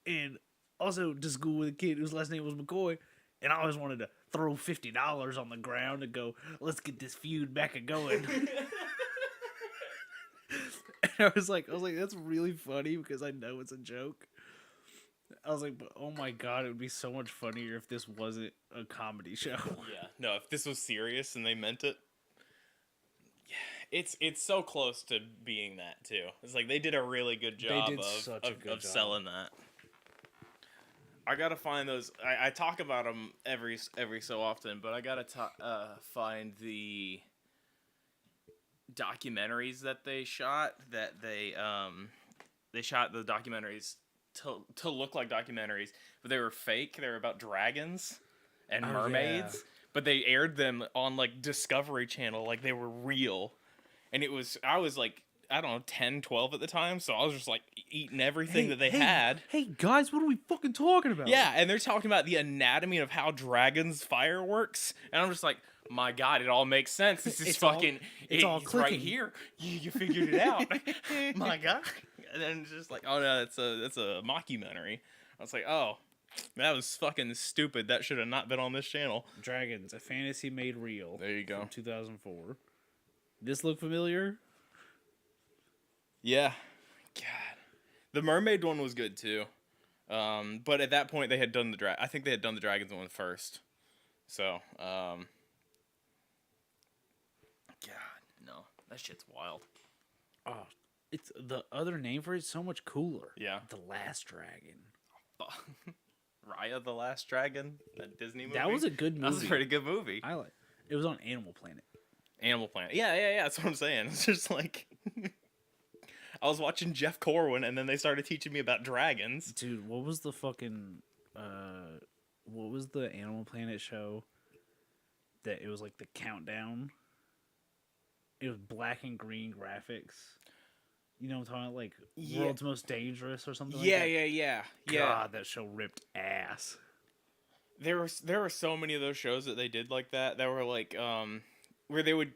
and also to school with a kid whose last name was McCoy, and I always wanted to throw $50 on the ground and go, let's get this feud back and going. And I was like, that's really funny because I know it's a joke. I was like, but oh my god, it would be so much funnier if this wasn't a comedy show. Yeah, no, if this was serious and they meant it, yeah, it's so close to being that too. It's like they did a really good job of selling that. I gotta find those. I talk about them every so often, but I gotta find the documentaries that they shot. That they shot the documentaries to look like documentaries, but they were fake. They were about dragons and mermaids, yeah. But they aired them on like Discovery Channel like they were real. And I was like, I don't know, 10, 12 at the time, so I was just like eating everything that they had. Hey guys, what are we fucking talking about? Yeah, and they're talking about the anatomy of how dragons fire works, and I'm just like, my god, it all makes sense. This is it's right here. You figured it out. My god. And then it's just like, oh no, that's a mockumentary. I was like, oh, that was fucking stupid. That should have not been on this channel. Dragons, a fantasy made real. There you go. From 2004. This look familiar? Yeah. God. The mermaid one was good too. But at that point they had done I think they had done the dragons one first. So, God, no. That shit's wild. Oh, it's the other name for it is so much cooler. Yeah. The Last Dragon. Raya the Last Dragon, that Disney movie. That was a good movie. That was a pretty good movie. It was on Animal Planet. Animal Planet. Yeah. That's what I'm saying. It's just like I was watching Jeff Corwin, and then they started teaching me about dragons. Dude, what was the fucking what was the Animal Planet show that it was like the countdown? It was black and green graphics. You know what I'm talking about? Like World's Most Dangerous or something like that? Yeah. God, that show ripped ass. There were so many of those shows that they did like that were like where they would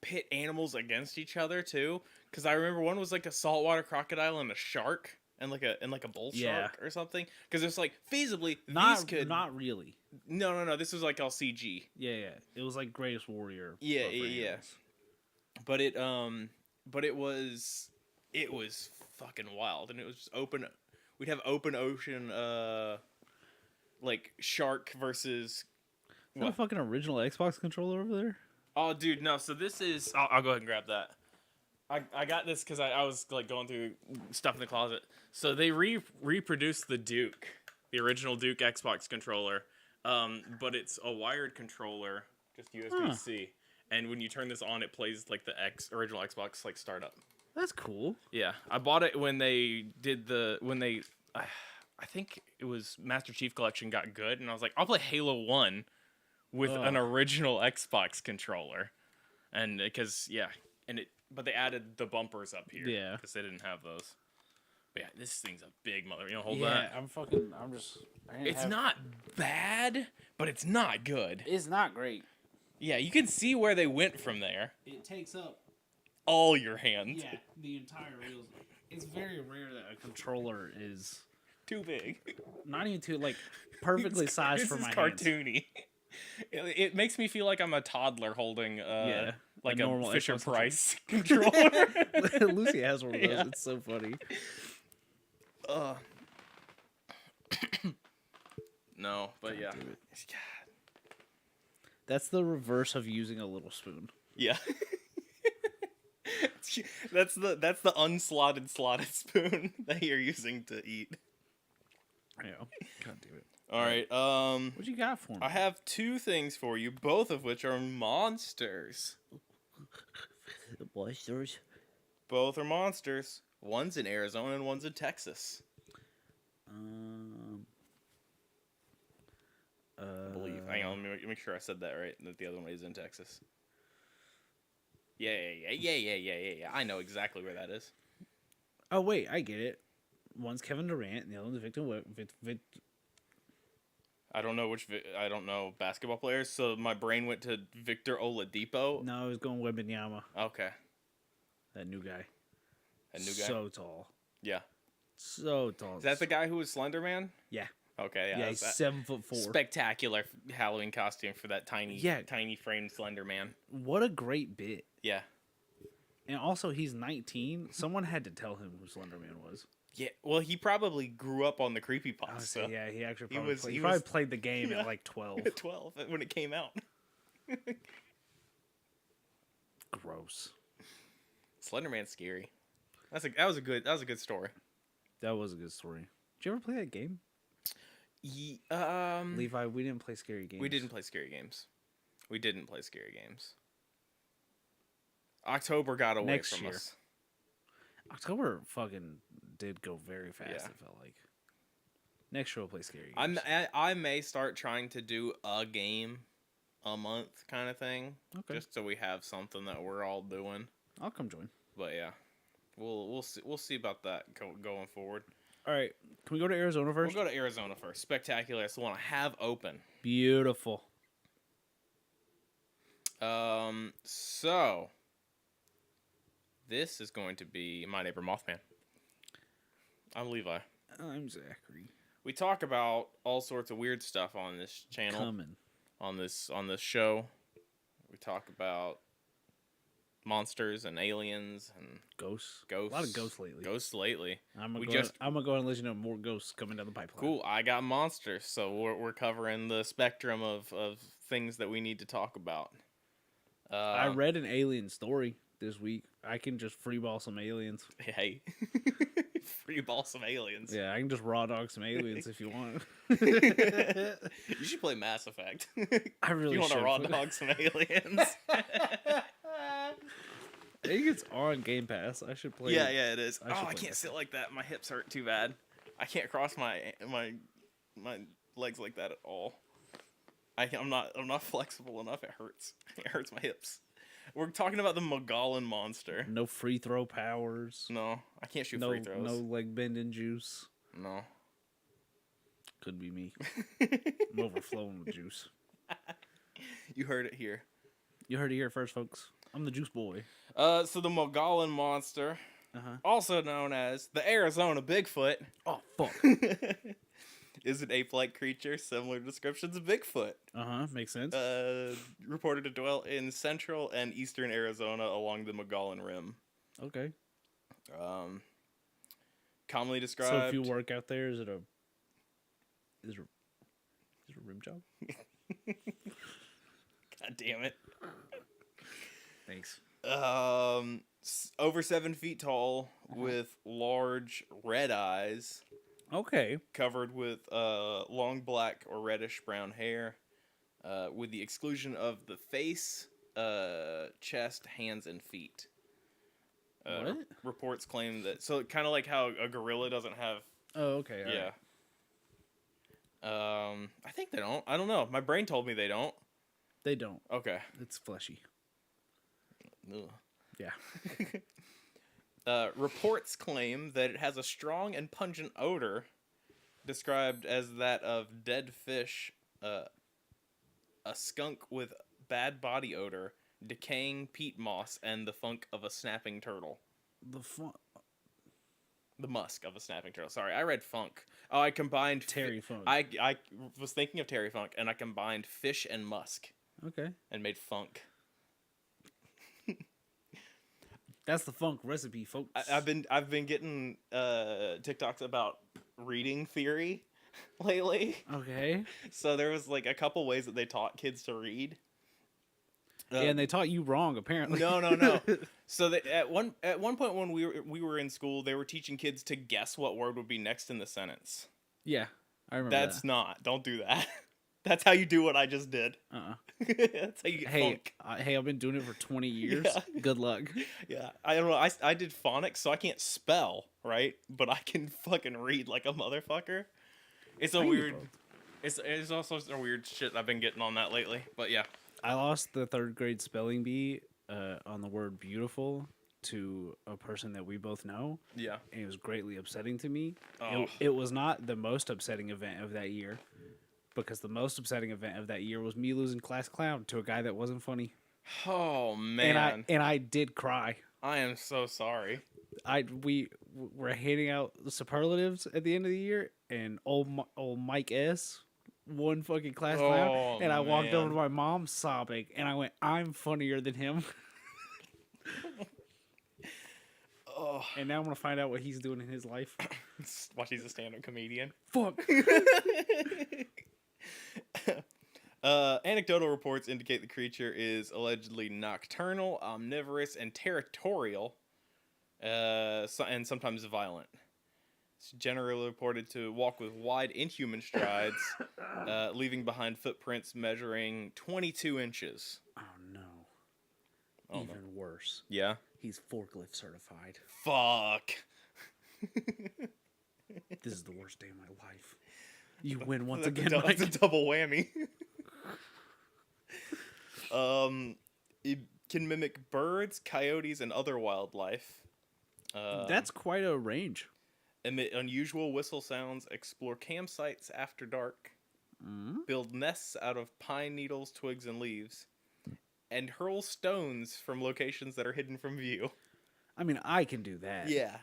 pit animals against each other too. Because I remember one was like a saltwater crocodile and a shark and like a bull shark or something. Because it's like feasibly not really. No. This was like all CG. Yeah. It was like Greatest Warrior. Yeah. But it was fucking wild, and it was just open. We'd have open ocean, like shark versus. Is that a fucking original Xbox controller over there? Oh, dude, no. So this is. I'll go ahead and grab that. I got this because I was like going through stuff in the closet. So they reproduced the Duke, the original Duke Xbox controller, but it's a wired controller, just USB-C. And when you turn this on, it plays like the original Xbox like startup. That's cool. Yeah, I bought it when they did I think it was Master Chief Collection got good, and I was like, I'll play Halo 1 with an original Xbox controller, and but they added the bumpers up here. Yeah, because they didn't have those. But yeah, this thing's a big mother. You know, hold that. Yeah, it's not bad, but it's not good. It's not great. Yeah, you can see where they went from there. It takes up all your hands. Yeah, the entire rails. It's very rare that a controller is too big. Not even too, like, perfectly sized for my hands. This is cartoony. It makes me feel like I'm a toddler holding like a Fisher Price controller. Lucy has one of those. Yeah. It's so funny. No, but yeah. That's the reverse of using a little spoon. Yeah. that's the unslotted slotted spoon that you're using to eat. Yeah. God damn it. All right. What you got for me? I have two things for you, both of which are monsters. Monsters? Both are monsters. One's in Arizona and one's in Texas. I believe. Hang on, let me make sure I said that right. That the other one is in Texas. Yeah. I know exactly where that is. Oh wait, I get it. One's Kevin Durant, and the other one's Victor. I don't know basketball players, so my brain went to Victor Oladipo. No, I was going Wembanyama. Okay. That new guy. That new guy. So tall. Yeah. So tall. Is that the guy who was Slender Man? Yeah. Okay, yeah. Yeah, he's 7'4". Spectacular Halloween costume for that tiny framed Slender Man. What a great bit. Yeah. And also, he's 19. Someone had to tell him who Slender Man was. Yeah, well, he probably grew up on the creepypasta. So yeah, he actually probably He probably played the game at like 12. At 12 when it came out. Gross. Slenderman's scary. That was a good story. That was a good story. Did you ever play that game? Levi, we didn't play scary games. We didn't play scary games. October got away Next from year. us. October fucking did go very fast. Yeah. It felt like. Next year we'll play scary games. I may start trying to do a game a month kind of thing. Okay. Just so we have something that we're all doing. I'll come join. But yeah, we'll see about that going forward. All right, can we go to Arizona first? We'll go to Arizona first. Spectacular. It's the one I have open. Beautiful. So this is going to be my neighbor Mothman. I'm Levi. I'm Zachary. We talk about all sorts of weird stuff on this channel. Coming. On this show. We talk about monsters and aliens and ghosts. A Ghosts. lot of ghosts lately. I'm gonna go ahead and let you know more ghosts coming down the pipeline. Cool. I got monsters, so we're covering the spectrum of things that we need to talk about. I read an alien story this week. I can just freeball some aliens. Hey, freeball some aliens. Yeah, I can just raw dog some aliens if you want. You should play Mass Effect. I really you want to should. raw dog some aliens. I think it's on Game Pass. I should play. Yeah, it is. I can't sit like that. My hips hurt too bad. I can't cross my legs like that at all. I'm not flexible enough. It hurts. It hurts my hips. We're talking about the Mogollon monster. No free throw powers. No, I can't shoot free throws. No leg bending juice. No. Could be me. I'm overflowing with juice. You heard it here. You heard it here first, folks. I'm the juice boy. So the Mogollon monster, also known as the Arizona Bigfoot. Oh, fuck. Is an ape-like creature, similar descriptions of Bigfoot. Makes sense. Reported to dwell in central and eastern Arizona along the Mogollon Rim. Okay. Commonly described. So if you work out there, is it a rim job? God damn it. Thanks. Over 7 feet tall, with large red eyes. Okay. Covered with long black or reddish brown hair, with the exclusion of the face, chest, hands, and feet. What? Reports claim that, so kind of like how a gorilla doesn't have. Oh, okay. Yeah. Right. I think they don't. I don't know. My brain told me they don't. They don't. Okay. It's fleshy. Ugh. Yeah. Reports claim that it has a strong and pungent odor, described as that of dead fish, a skunk with bad body odor, decaying peat moss, and the funk of a snapping turtle. The musk of a snapping turtle. Sorry, I read funk. Oh, I combined Terry Funk. I was thinking of Terry Funk, and I combined fish and musk. Okay. And made funk. That's the funk recipe, folks. I've been getting TikToks about reading theory lately. Okay. So there was like a couple ways that they taught kids to read. Yeah, and they taught you wrong, apparently. No. So at one point when we were in school, they were teaching kids to guess what word would be next in the sentence. Yeah, I remember. That's not. Don't do that. That's how you do what I just did. That's how you get funk. Hey, I've been doing it for 20 years. Yeah. Good luck. Yeah, I don't know. I did phonics, so I can't spell, right? But I can fucking read like a motherfucker. It's a weird. It's also a weird shit I've been getting on that lately. But yeah, I lost the 3rd grade spelling bee on the word beautiful to a person that we both know. Yeah, and it was greatly upsetting to me. Oh. It was not the most upsetting event of that year. Because the most upsetting event of that year was me losing class clown to a guy that wasn't funny. Oh man! And I did cry. I am so sorry. We're handing out the superlatives at the end of the year, and old Mike S. One fucking class clown, Oh, and I walked over man. to my mom sobbing, and I went, "I'm funnier than him." Oh, And now I'm gonna find out what he's doing in his life. watch, he's a stand-up comedian. Fuck. Anecdotal reports indicate the creature is allegedly nocturnal, omnivorous, and territorial, and sometimes violent. It's generally reported to walk with wide, inhuman strides, leaving behind footprints measuring 22 inches. Oh no. Oh, Even worse. Yeah? He's forklift certified. Fuck. This is the worst day of my life. You win once again, That's Mike. a double whammy. It can mimic birds, coyotes, and other wildlife. That's quite a range. Emit unusual whistle sounds, explore campsites after dark, build nests out of pine needles, twigs, and leaves, and hurl stones from locations that are hidden from view. I mean, I can do that. Yeah.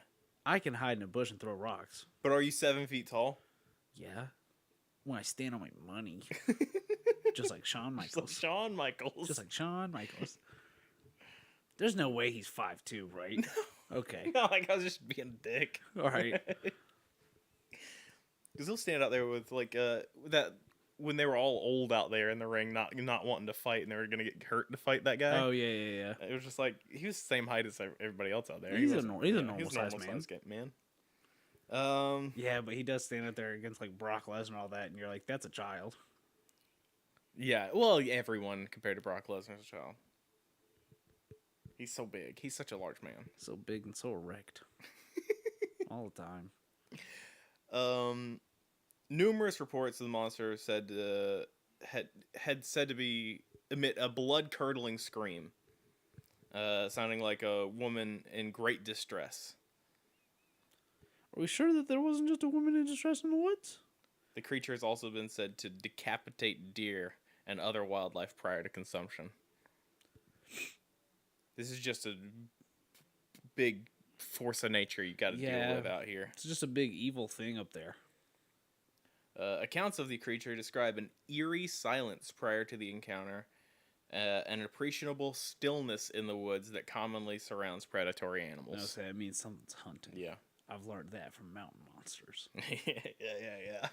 I can hide in a bush and throw rocks. But are you 7 feet tall? Yeah. When I stand on my money. Just like Shawn Michaels. Just like Shawn Michaels. Just like Shawn Michaels. There's no way he's 5'2", right? Okay. No, like I was just being a dick. All right. Because he'll stand out there with like that when they were all old out there in the ring, not wanting to fight, and they were gonna get hurt to fight that guy. Oh yeah. It was just like he was the same height as everybody else out there. He's a he was normal size man. Yeah, but he does stand out there against like Brock Lesnar and all that, and you're like, that's a child. Yeah, well, everyone compared to Brock Lesnar's a child. He's so big. He's such a large man. So big and so erect. All the time. Numerous reports of the monster said had said to be emit a blood-curdling scream, sounding like a woman in great distress. Are we sure that there wasn't just a woman in distress in the woods? The creature has also been said to decapitate deer and other wildlife prior to consumption. This is just a big force of nature you got to deal with out here. It's just a big evil thing up there. Accounts of the creature describe an eerie silence prior to the encounter, an appreciable stillness in the woods that commonly surrounds predatory animals. No, so that means something's hunting. Yeah. I've learned that from mountain monsters. yeah.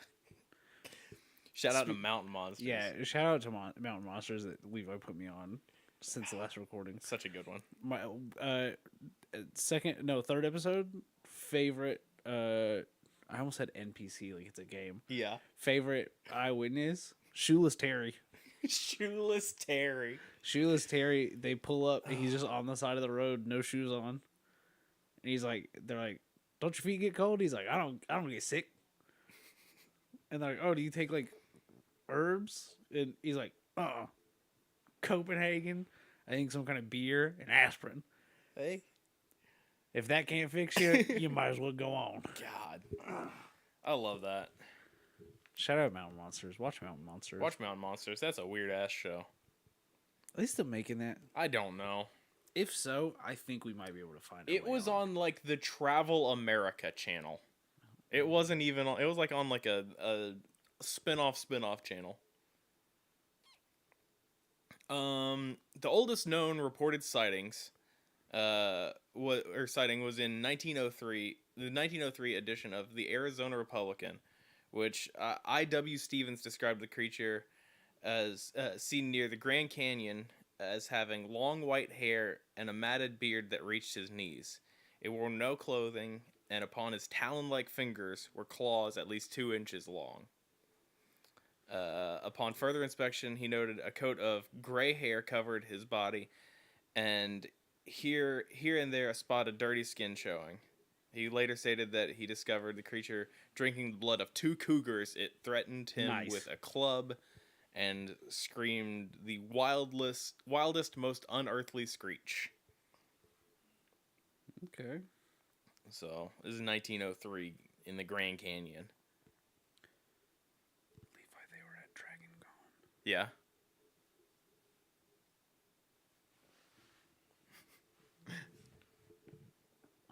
Shout out to Mountain Monsters. Yeah, shout out to Mountain Monsters that Levi put me on since the last recording. Such a good one. My third episode, favorite, I almost said NPC like it's a game. Yeah. Favorite eyewitness, Shoeless Terry. Shoeless Terry. Shoeless Terry, they pull up, and he's just on the side of the road, no shoes on. And he's like, they're like, don't your feet get cold? He's like, I don't get sick. And they're like, oh, do you take like herbs? And he's like, Copenhagen, I think some kind of beer and aspirin. Hey. If that can't fix you, you might as well go on. God. I love that. Shout out Mountain Monsters. Watch Mountain Monsters. Watch Mountain Monsters. That's a weird ass show. Are they still making that? I don't know. If so, I think we might be able to find it. It was on like the Travel America channel. It wasn't even on, it was like on like a spin-off channel. The oldest known reported sightings sighting was in 1903, the 1903 edition of the Arizona Republican, which I.W. Stevens described the creature as seen near the Grand Canyon as having long white hair and a matted beard that reached his knees. It wore no clothing, and upon his talon-like fingers were claws at least 2 inches long. Upon further inspection, he noted a coat of gray hair covered his body, and here and there a spot of dirty skin showing. He later stated that he discovered the creature drinking the blood of 2 cougars. It threatened him with a club and screamed the wildest, most unearthly screech. Okay. So, this is 1903 in the Grand Canyon. Levi, they were at Dragon Con. Yeah.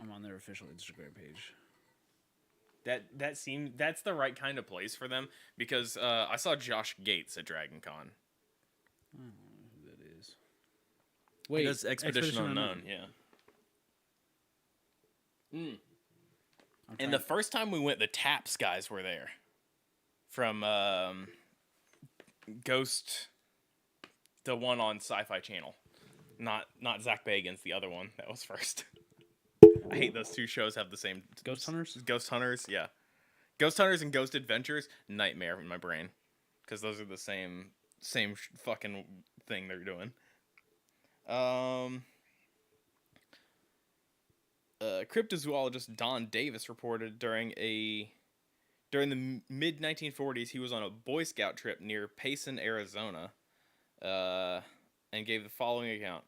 I'm on their official Instagram page. That's the right kind of place for them, because I saw Josh Gates at Dragon Con. I don't know who that is. Wait, he does Expedition Unknown. Yeah. And the first time we went, the Taps guys were there. From Ghost, the one on Sci-Fi Channel. Not Zach Bagans, the other one that was first. I hate those two shows have the same... Ghost Hunters? Ghost Hunters, yeah. Ghost Hunters and Ghost Adventures, nightmare in my brain. Because those are the same fucking thing they're doing. Cryptozoologist Don Davis reported during the mid-1940s he was on a Boy Scout trip near Payson, Arizona, and gave the following account.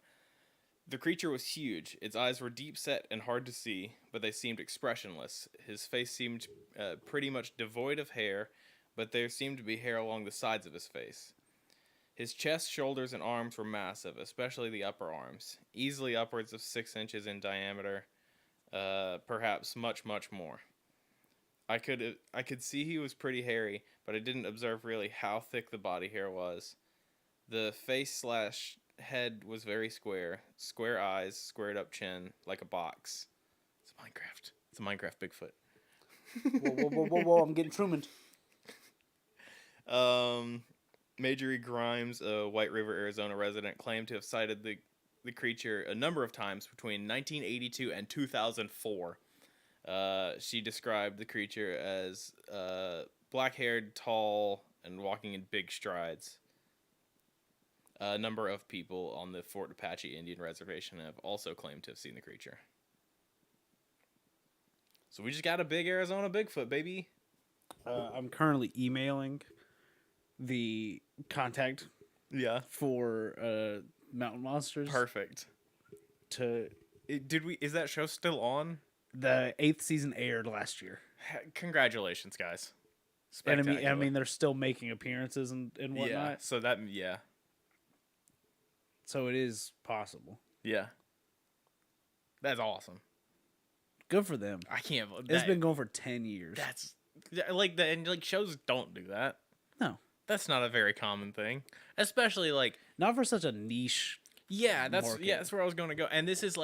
The creature was huge. Its eyes were deep set and hard to see, but they seemed expressionless. His face seemed pretty much devoid of hair, but there seemed to be hair along the sides of his face. His chest, shoulders, and arms were massive, especially the upper arms, easily upwards of 6 inches in diameter, perhaps much, much more. I could see he was pretty hairy, but I didn't observe really how thick the body hair was. The face/head was very square eyes, squared up chin, like a box. It's Minecraft. It's a Minecraft Bigfoot. Whoa, I'm getting Truman. Majorie Grimes, a White River, Arizona resident, claimed to have sighted the creature a number of times between 1982 and 2004. She described the creature as black-haired, tall, and walking in big strides. A number of people on the Fort Apache Indian Reservation have also claimed to have seen the creature. So we just got a big Arizona Bigfoot, baby. I'm currently emailing the contact for Mountain Monsters. Perfect. Is that show still on? The 8th season aired last year. Congratulations, guys. And I mean, they're still making appearances and whatnot. Yeah, so So it is possible. Yeah. That's awesome. Good for them. I can't. It's been going for 10 years. That's shows don't do that. No. That's not a very common thing, especially not for such a niche. That's where I was going to go. And this is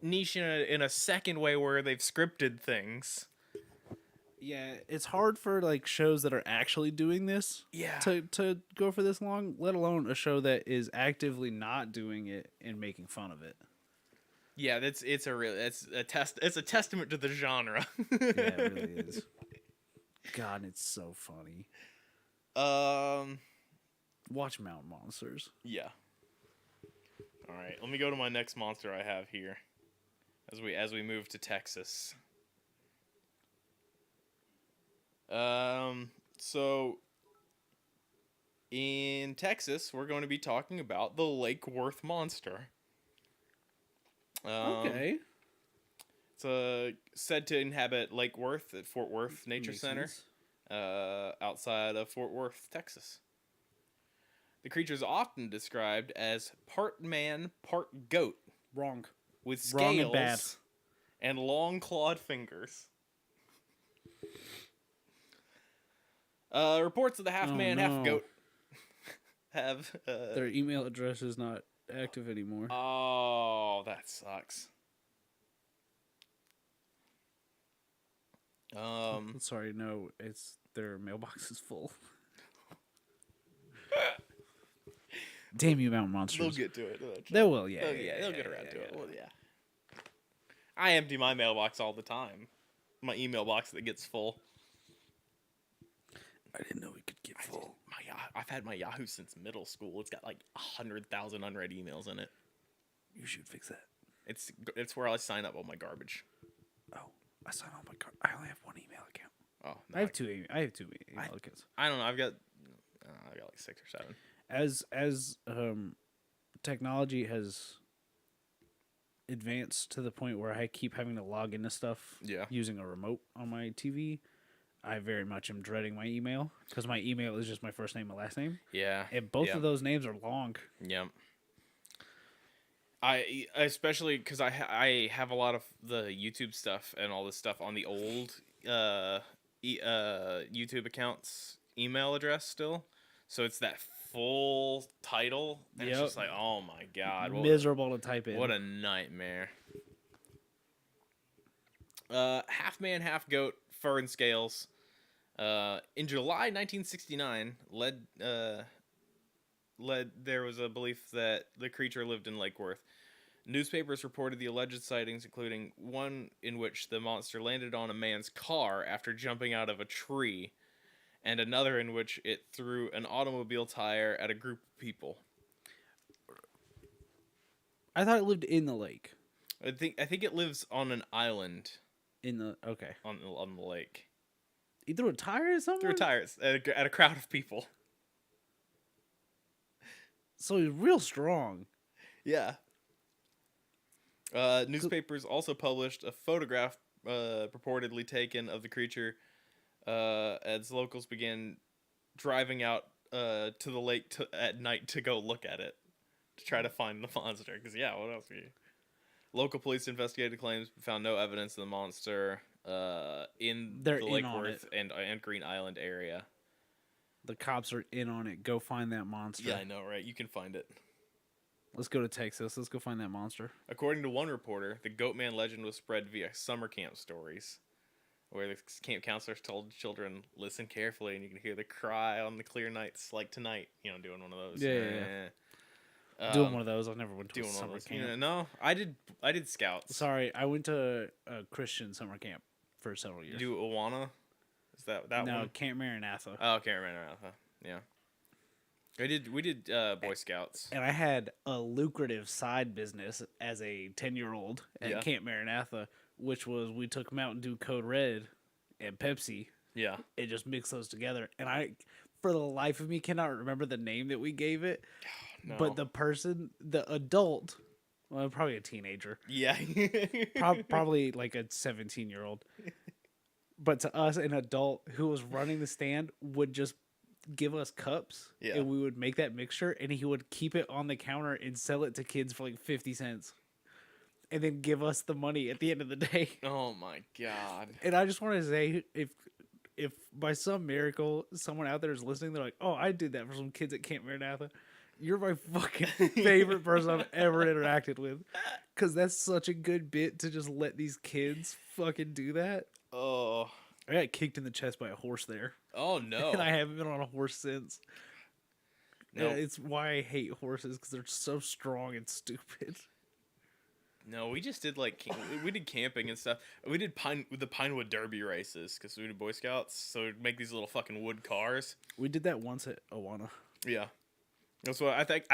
niche in a second way where they've scripted things. Yeah, it's hard for shows that are actually doing this. Yeah. To go for this long, let alone a show that is actively not doing it and making fun of it. Yeah, it's a testament to the genre. Yeah, it really is. God, it's so funny. Watch Mountain Monsters. Yeah. All right, let me go to my next monster I have here. As we move to Texas. So in Texas, we're going to be talking about the Lake Worth monster. Okay. It's said to inhabit Lake Worth at Fort Worth Nature Center, outside of Fort Worth, Texas. The creature is often described as part man, part goat. Wrong. With scales and long clawed fingers. Reports of the half man, half goat have... Their email address is not active anymore. Oh, that sucks. Sorry, no, it's their mailbox is full. Damn you, Mountain Monsters. They'll get to it eventually. They will, yeah. They'll get around to it. Well, yeah. I empty my mailbox all the time. My email box that gets full. I didn't know it could get full. I've had my Yahoo since middle school. It's got 100,000 unread emails in it. You should fix that. It's where I sign up all my garbage. Oh, I sign up my garbage. I only have one email account. Oh, no, I have two email accounts. I don't know. I've got 6 or 7. As technology has advanced to the point where I keep having to log into stuff using a remote on my TV, I very much am dreading my email because my email is just my first name and last name. Yeah. And both of those names are long. Yep. I especially because I have a lot of the YouTube stuff and all this stuff on the old YouTube accounts email address still, so it's that full title, and it's Yep. just like, oh my god, Miserable to type in. what a nightmare. Half man, half goat, fur and scales. In July 1969, there was a belief that the creature lived in Lake Worth. Newspapers reported the alleged sightings, including one in which the monster landed on a man's car after jumping out of a tree, and another in which it threw an automobile tire at a group of people. I thought it lived in the lake. I think it lives on an island Okay. on the lake. He threw a tire at someone? Threw tires at a crowd of people. So he's real strong. Yeah. Newspapers also published a photograph purportedly taken of the creature as locals began driving out to the lake at night to go look at it to try to find the monster. Because, yeah, what else are you? Local police investigated claims but found no evidence of the monster in the Lake Worth and Green Island area. The cops are in on it. Go find that monster. Yeah, I know, right? You can find it. Let's go to Texas. Let's go find that monster. According to one reporter, the Goatman legend was spread via summer camp stories, where the camp counselors told children, listen carefully, and you can hear the cry on the clear nights like tonight. You know, doing one of those. Yeah. Doing one of those. I've never went to a summer camp. You know, no, I did scouts. Sorry, I went to a Christian summer camp for several years. You do Awana? Is that one? No, Camp Maranatha. Oh, Camp Maranatha. Yeah. We did Boy Scouts. And I had a lucrative side business as a 10-year-old at Camp Maranatha, which was we took Mountain Dew Code Red and Pepsi. Yeah. And just mixed those together. And I, for the life of me, cannot remember the name that we gave it. No. But the adult, well, probably a teenager. Yeah. Probably like a 17-year-old. But to us, an adult who was running the stand would just give us cups, and we would make that mixture, and he would keep it on the counter and sell it to kids for like 50 cents. And then give us the money at the end of the day. Oh my god. And I just want to say, if by some miracle someone out there is listening, they're like, oh, I did that for some kids at Camp Maranatha, you're my fucking favorite person I've ever interacted with. Because that's such a good bit to just let these kids fucking do that. Oh. I got kicked in the chest by a horse there. Oh, no. And I haven't been on a horse since. No. It's why I hate horses, because they're so strong and stupid. No, we just did we did camping and stuff. We did the Pinewood Derby races because we did Boy Scouts. So we'd make these little fucking wood cars. We did that once at Awana. Yeah. That's what I think.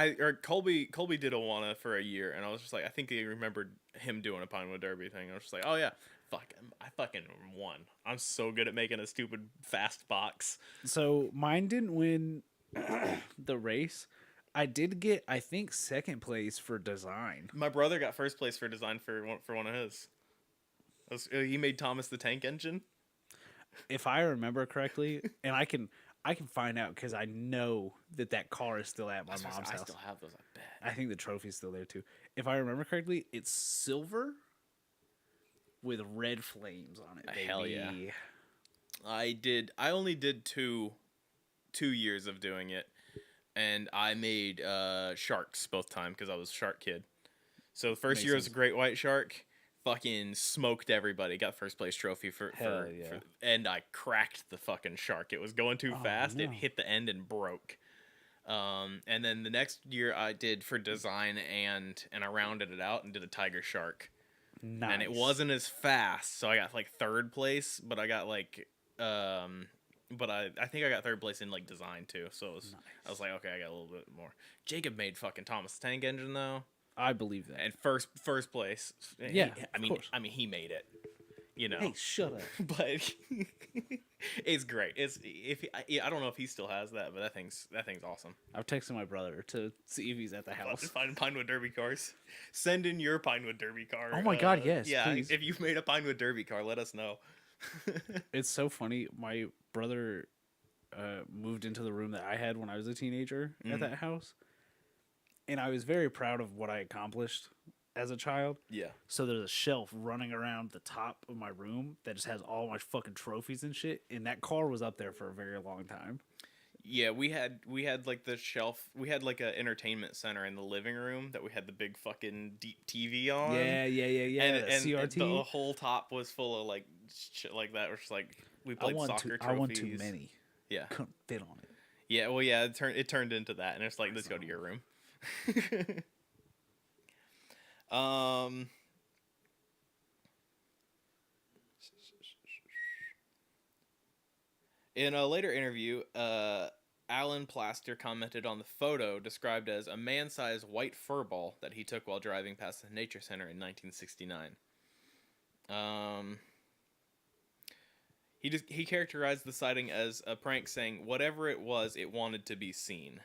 Colby did Awana for a year, and I was just like, I think he remembered him doing a Pinewood Derby thing. I was just like, oh yeah, I fucking won. I'm so good at making a stupid fast box. So mine didn't win the race. I did get, I think, second place for design. My brother got first place for design for one of his. He made Thomas the Tank Engine. If I remember correctly, and I can find out because I know that car is still at my mom's house. I still have those, I bet. I think the trophy's still there too. If I remember correctly, it's silver with red flames on it. Baby. Hell yeah! I only did two years of doing it, and I made sharks both times because I was a shark kid. So the first year was a great white shark. Fucking smoked everybody. Got first place trophy for and I cracked the fucking shark. It was going too fast. No. It hit the end and broke. And then the next year I did for design and I rounded it out and did a tiger shark. Nice. And it wasn't as fast, so I got like third place, but I got like I think I got third place in like design too. So it was, nice. I was like, okay, I got a little bit more. Jacob made fucking Thomas the Tank Engine though. I believe that. And first place. Yeah, I mean, he made it. You know. Hey, shut up. But it's great. I don't know if he still has that, but that thing's awesome. I've texted my brother to see if he's at the house. Find Pinewood Derby cars. Send in your Pinewood Derby car. Oh my god, yes. Yeah, please. If you've made a Pinewood Derby car, let us know. It's so funny. My brother moved into the room that I had when I was a teenager at that house. and I was very proud of what I accomplished as a child. Yeah. So there's a shelf running around the top of my room that just has all my fucking trophies and shit. And that car was up there for a very long time. Yeah, we had like the shelf. We had like a entertainment center in the living room that we had the big fucking deep TV on. Yeah. And CRT. the whole top was full of like shit like that. Which like we played soccer trophies. I won too many. Yeah, couldn't fit on it. Yeah, well, yeah, it turned into that, and it's like, let's go to your room. In a later interview, Alan Plaster commented on the photo described as a man-sized white furball that he took while driving past the nature center in 1969. He characterized the sighting as a prank, saying whatever it was, it wanted to be seen.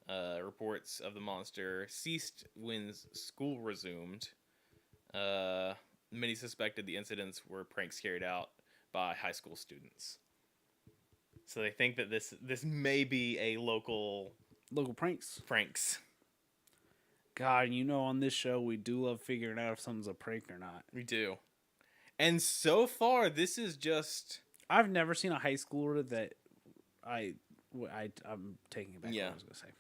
Reports of the monster ceased when school resumed. Many suspected the incidents were pranks carried out by high school students. So they think that this may be a local pranks. God, on this show we do love figuring out if something's a prank or not. We do. And so far, this is just... I've never seen a high schooler that I'm taking it back. Yeah. What I was gonna say.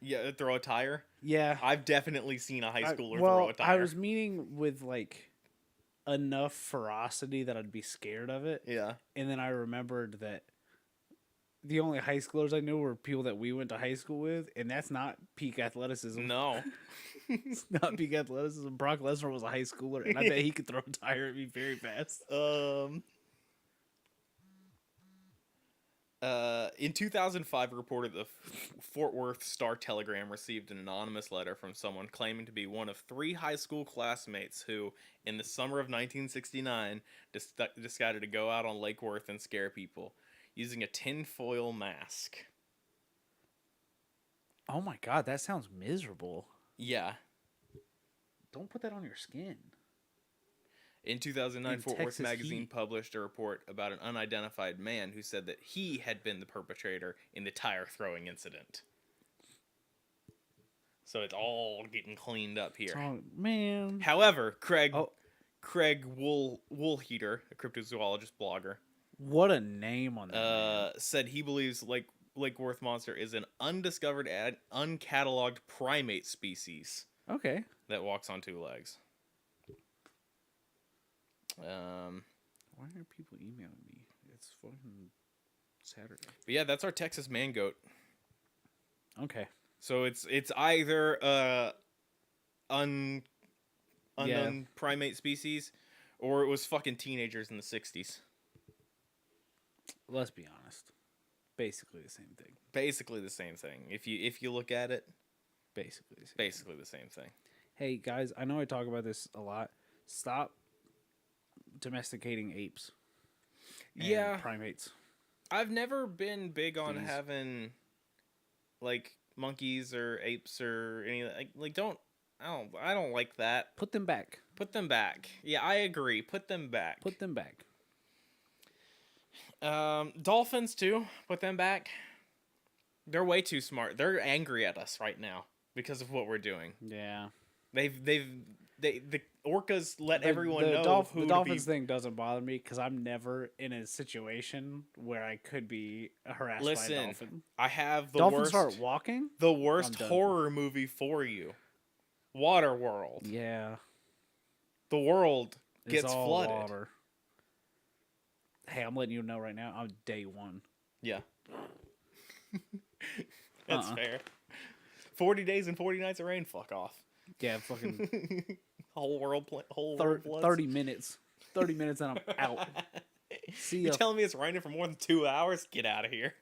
Yeah, throw a tire. Yeah, I've definitely seen a high schooler throw a tire. I was meaning with like enough ferocity that I'd be scared of it. Yeah, and then I remembered that the only high schoolers I knew were people that we went to high school with, and that's not peak athleticism. No, it's not peak athleticism. Brock Lesnar was a high schooler, and I bet he could throw a tire at me very fast. In 2005, reported the Fort Worth Star-Telegram received an anonymous letter from someone claiming to be one of 3 high school classmates who, in the summer of 1969, decided to go out on Lake Worth and scare people using a tinfoil mask. Oh my God, that sounds miserable. Yeah. Don't put that on your skin. In 2009, Fort Worth Magazine published a report about an unidentified man who said that he had been the perpetrator in the tire-throwing incident. So it's all getting cleaned up here. Oh, man. However, Craig Woolheater, a cryptozoologist blogger, what a name on that man. Said he believes Lake Worth monster is an undiscovered and uncatalogued primate species. Okay. That walks on 2 legs. Why are people emailing me? It's fucking Saturday. But yeah, that's our Texas man goat. Okay. So it's either unknown primate species, or it was fucking teenagers in the 60s. Let's be honest. Basically the same thing. Basically the same thing. If you look at it, basically the same thing. Hey guys, I know I talk about this a lot. Stop domesticating apes. Yeah, primates. I've never been big on having like monkeys or apes or any like I don't like that. Put them back. Yeah, I agree. Put them back. Dolphins too. Put them back. They're way too smart. They're angry at us right now because of what we're doing. Yeah. The orcas let everyone know who the Dolphins thing doesn't bother me because I'm never in a situation where I could be harassed by a dolphin. I have Dolphins start walking? The worst horror movie for you. Waterworld. Yeah. The world gets all flooded. Water. Hey, I'm letting you know right now, I'm day 1. Yeah. That's fair. 40 days and 40 nights of rain, fuck off. Yeah, fucking whole world 30 minutes. 30 minutes and I'm out. See ya. You're telling me it's raining for more than 2 hours? Get out of here.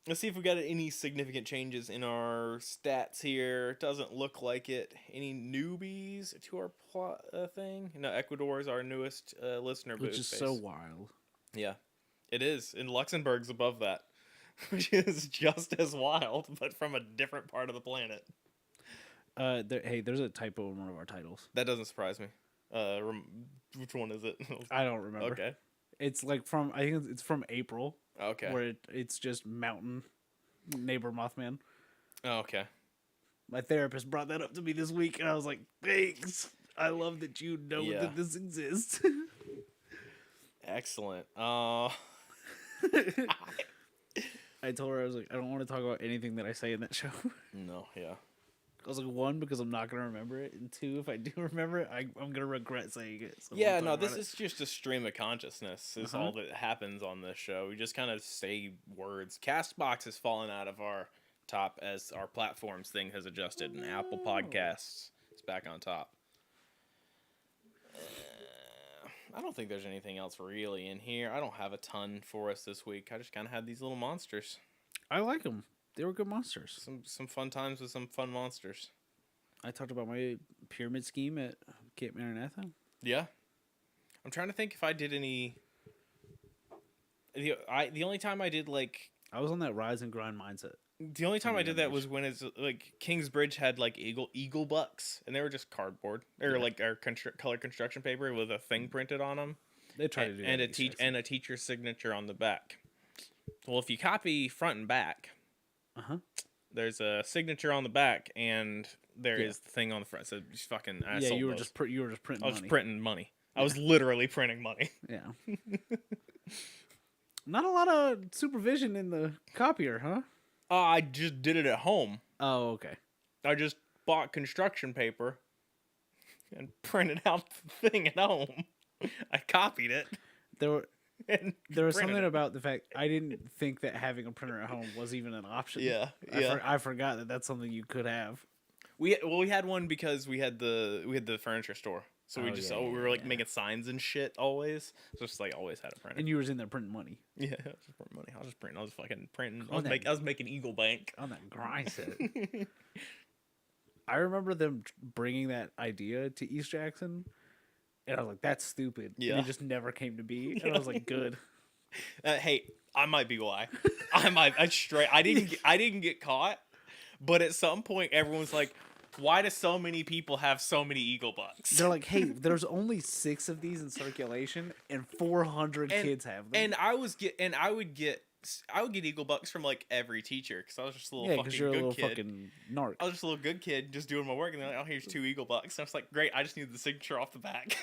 Let's see if we got any significant changes in our stats here. Doesn't look like it. Any newbies to our thing? No, Ecuador is our newest listener booth. Which is so wild. Yeah, it is. And Luxembourg's above that, which is just as wild, but from a different part of the planet. There's a typo in one of our titles. That doesn't surprise me. Which one is it? I don't remember. Okay. It's like I think it's from April. Okay. Where it's just mountain Neighbor Mothman. Oh, okay. My therapist brought that up to me this week, and I was like, thanks. I love that you know that this exists. Excellent. I told her, I was like, I don't want to talk about anything that I say in that show. No, yeah. I was like, one, because I'm not going to remember it. And two, if I do remember it, I'm going to regret saying it. So Yeah, no, this is just a stream of consciousness is Uh-huh. all that happens on this show. We just kind of say words. Castbox has fallen out of our top as our platforms thing has adjusted, and Apple Podcasts is back on top. I don't think there's anything else really in here. I don't have a ton for us this week. I just kind of had these little monsters. I like them. They were good monsters. Some fun times with some fun monsters. I talked about my pyramid scheme at Cape Maranatha. Yeah. I'm trying to think if I did any... The only time I did, like... I was on that rise and grind mindset. The only time I did that was when it's like Kingsbridge had like eagle bucks, and they were just cardboard or like our color construction paper with a thing printed on them. They tried to do and that and a teacher's signature on the back. Well, if you copy front and back, there's a signature on the back, and there is the thing on the front. So just fucking you were just printing. I was printing money. I was literally printing money. Yeah. Not a lot of supervision in the copier, huh? I just did it at home. Oh, okay. I just bought construction paper and printed out the thing at home. I copied it. There was something about the fact I didn't think that having a printer at home was even an option. Yeah. I forgot that that's something you could have. We had one because we had the furniture store. So we were making signs and shit always. So just like always had a printer. And you was in there printing money. Yeah, just printing money. I was just printing. I was fucking printing. I was making Eagle Bank on that grind set. I remember them bringing that idea to East Jackson, and I was like, "That's stupid." Yeah, and it just never came to be. And I was like, "Good." Hey, I might be why. I didn't get caught, but at some point everyone's like, why do so many people have so many Eagle Bucks? They're like, hey, there's only 6 of these in circulation, and 400 kids have them. And I would get Eagle Bucks from like every teacher because I was just a little fucking you're good a little kid. Fucking narc. I was just a little good kid, just doing my work, and they're like, "Oh, here's 2 Eagle Bucks." And I was like, "Great! I just need the signature off the back."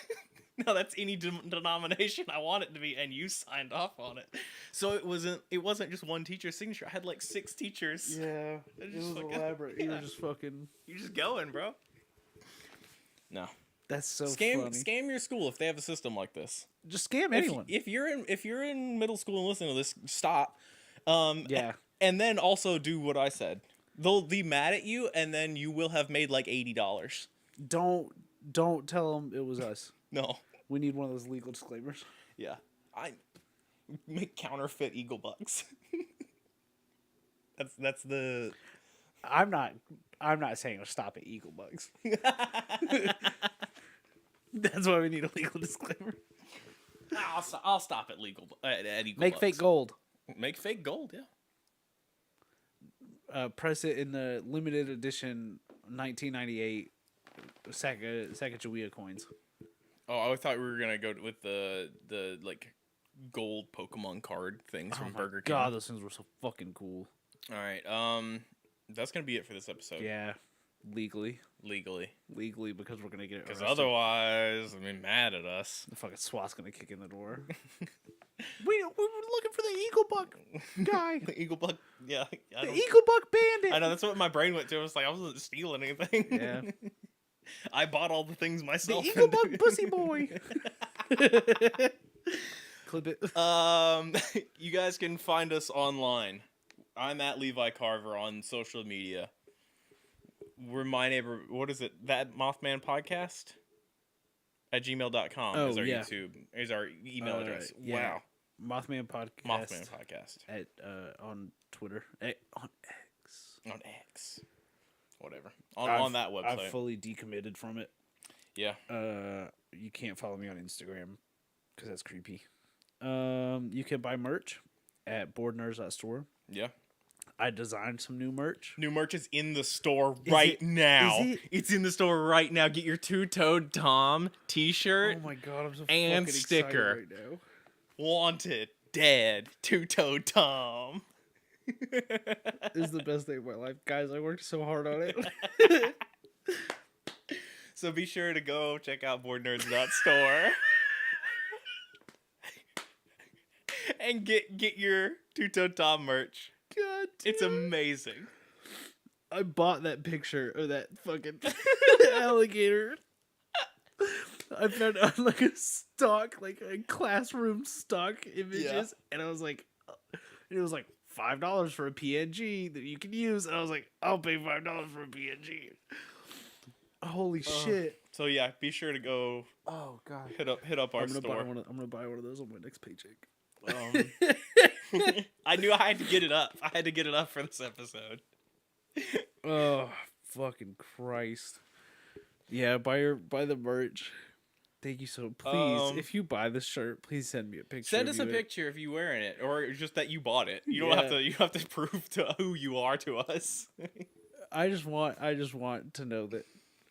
No, that's any denomination I want it to be, and you signed off on it. So it wasn't just one teacher's signature. I had like 6 teachers. Yeah, it was elaborate. Yeah. You were just fucking. You're just going, bro. No, that's so funny. Scam your school if they have a system like this. Just scam anyone. If you're in middle school and listening to this, stop. Yeah, and then also do what I said. They'll be mad at you, and then you will have made like $80. Don't tell them it was us. No. We need one of those legal disclaimers. Yeah. I make counterfeit Eagle Bucks. that's the I'm not saying stop at Eagle Bucks. That's why we need a legal disclaimer. I'll stop at Eagle Make Bucks. fake gold. Make fake gold, yeah. Press it in the limited edition 1998 Sacagawea coins. Oh, I thought we were gonna go with the like gold Pokemon card things from Burger King. God, those things were so fucking cool. All right, that's gonna be it for this episode. Yeah, legally, because we're gonna get it. Because otherwise, I mean, mad at us. The fucking SWAT's gonna kick in the door. we were looking for the Eagle Buck guy. The Eagle Buck, yeah. The Eagle Buck bandit. I know, that's what my brain went to. I was like, I wasn't stealing anything. Yeah. I bought all the things myself. The Eagle Buck pussy boy. Clip it. You guys can find us online. I'm at Levi Carver on social media. We're my neighbor. What is it? That Mothman podcast at gmail.com is our YouTube. Is our email address. Yeah. Wow. Mothman podcast. Mothman podcast. At on Twitter. On X. On X. Whatever. On that website. I've fully decommitted from it. Yeah. You can't follow me on Instagram because that's creepy. You can buy merch at boardnerds.store. Yeah. I designed some new merch. New merch is in the store now. It's in the store right now. Get your Two-Toed Tom t-shirt. Oh my god, I'm so and fucking sticker. excited right now. Wanted. dead, two-toed Tom. This is the best day of my life. Guys, I worked so hard on it. So be sure to go check out boardnerds.store and get your two-toed Tom merch. God, It's amazing. I bought that picture of that fucking alligator. I found it on like a stock, like a classroom stock images, and I was like, it was like $5 for a PNG that you can use, and I was like, I'll pay $5 for a PNG. Holy shit! So yeah, be sure to go. Oh god! Hit up our store. I'm gonna buy one of those on my next paycheck. I knew I had to get it up. I had to get it up for this episode. Oh fucking Christ! Yeah, buy the merch. Thank you so. Please, if you buy this shirt, please send me a picture. Send us a picture if you wearing it, or just that you bought it. You don't have to. You have to prove to who you are to us. I just want to know that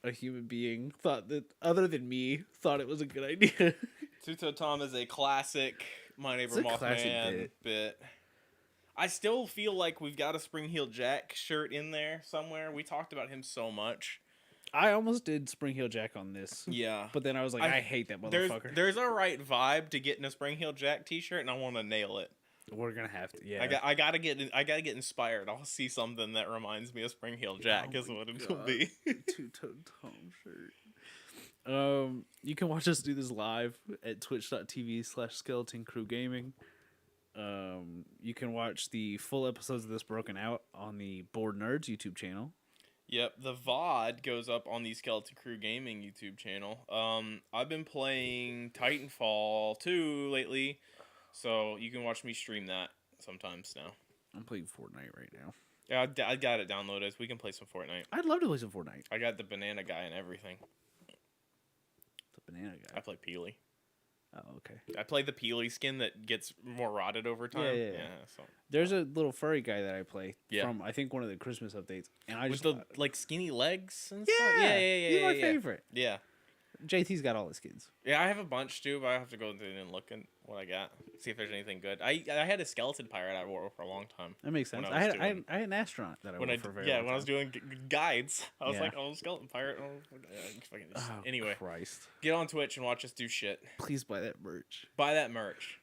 a human being thought that, other than me, thought it was a good idea. Two-Toed Tom is a classic My Neighbor Mothman bit. I still feel like we've got a Spring Heel Jack shirt in there somewhere. We talked about him so much. I almost did Spring Heel Jack on this. Yeah. But then I was like, I hate that motherfucker. There's a right vibe to getting a Spring Heel Jack t-shirt, and I want to nail it. We're gonna have to. Yeah. I gotta get inspired. I'll see something that reminds me of Spring Heel Jack is what it'll be. Two-Toed Tom shirt. You can watch us do this live at twitch.tv/Skeleton Crew Gaming. You can watch the full episodes of this broken out on the Board Nerds YouTube channel. Yep, the VOD goes up on the Skeleton Crew Gaming YouTube channel. I've been playing Titanfall 2 lately, so you can watch me stream that sometimes now. I'm playing Fortnite right now. Yeah, I got it downloaded. We can play some Fortnite. I'd love to play some Fortnite. I got the banana guy and everything. The banana guy? I play Peely. Oh, okay. I play the Peely skin that gets more rotted over time. Yeah. So. There's a little furry guy that I play from, I think, one of the Christmas updates. And I With just... the, like, skinny legs and stuff? Yeah. He's my favorite. Yeah. JT's got all the skins. Yeah, I have a bunch, too, but I have to go through and look at what I got. See if there's anything good. I had a skeleton pirate I wore for a long time. That makes sense. I had an astronaut that I wore for a very long time. When I was doing guides, I was like, oh, skeleton pirate. Anyway, Christ. Get on Twitch and watch us do shit. Please buy that merch. Buy that merch.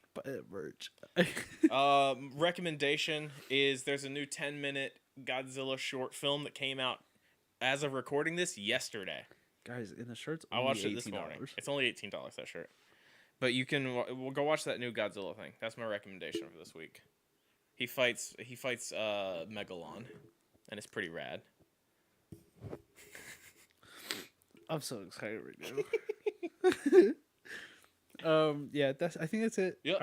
Recommendation is there's a new 10-minute Godzilla short film that came out as of recording this yesterday. Guys, in the shirt's only I watched it this morning. It's only $18, that shirt. But you can we'll go watch that new Godzilla thing. That's my recommendation for this week. He fights Megalon, and it's pretty rad. I'm so excited right now. Yeah, I think that's it. Yep.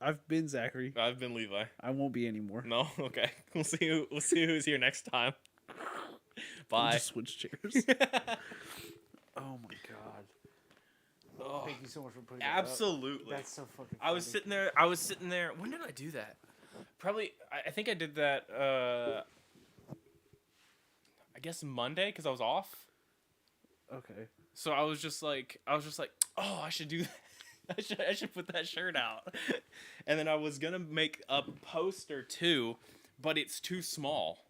I've been Zachary. I've been Levi. I won't be anymore. No, okay. We'll see who's here next time. Bye. We'll just switch chairs. Oh my god. Oh, thank you so much for putting that absolutely. Up. That's so fucking funny. I was sitting there. When did I do that? Probably I think I did that I guess Monday cuz I was off. Okay. So I was just like, "Oh, I should do that. I should put that shirt out." And then I was going to make a poster too, but it's too small.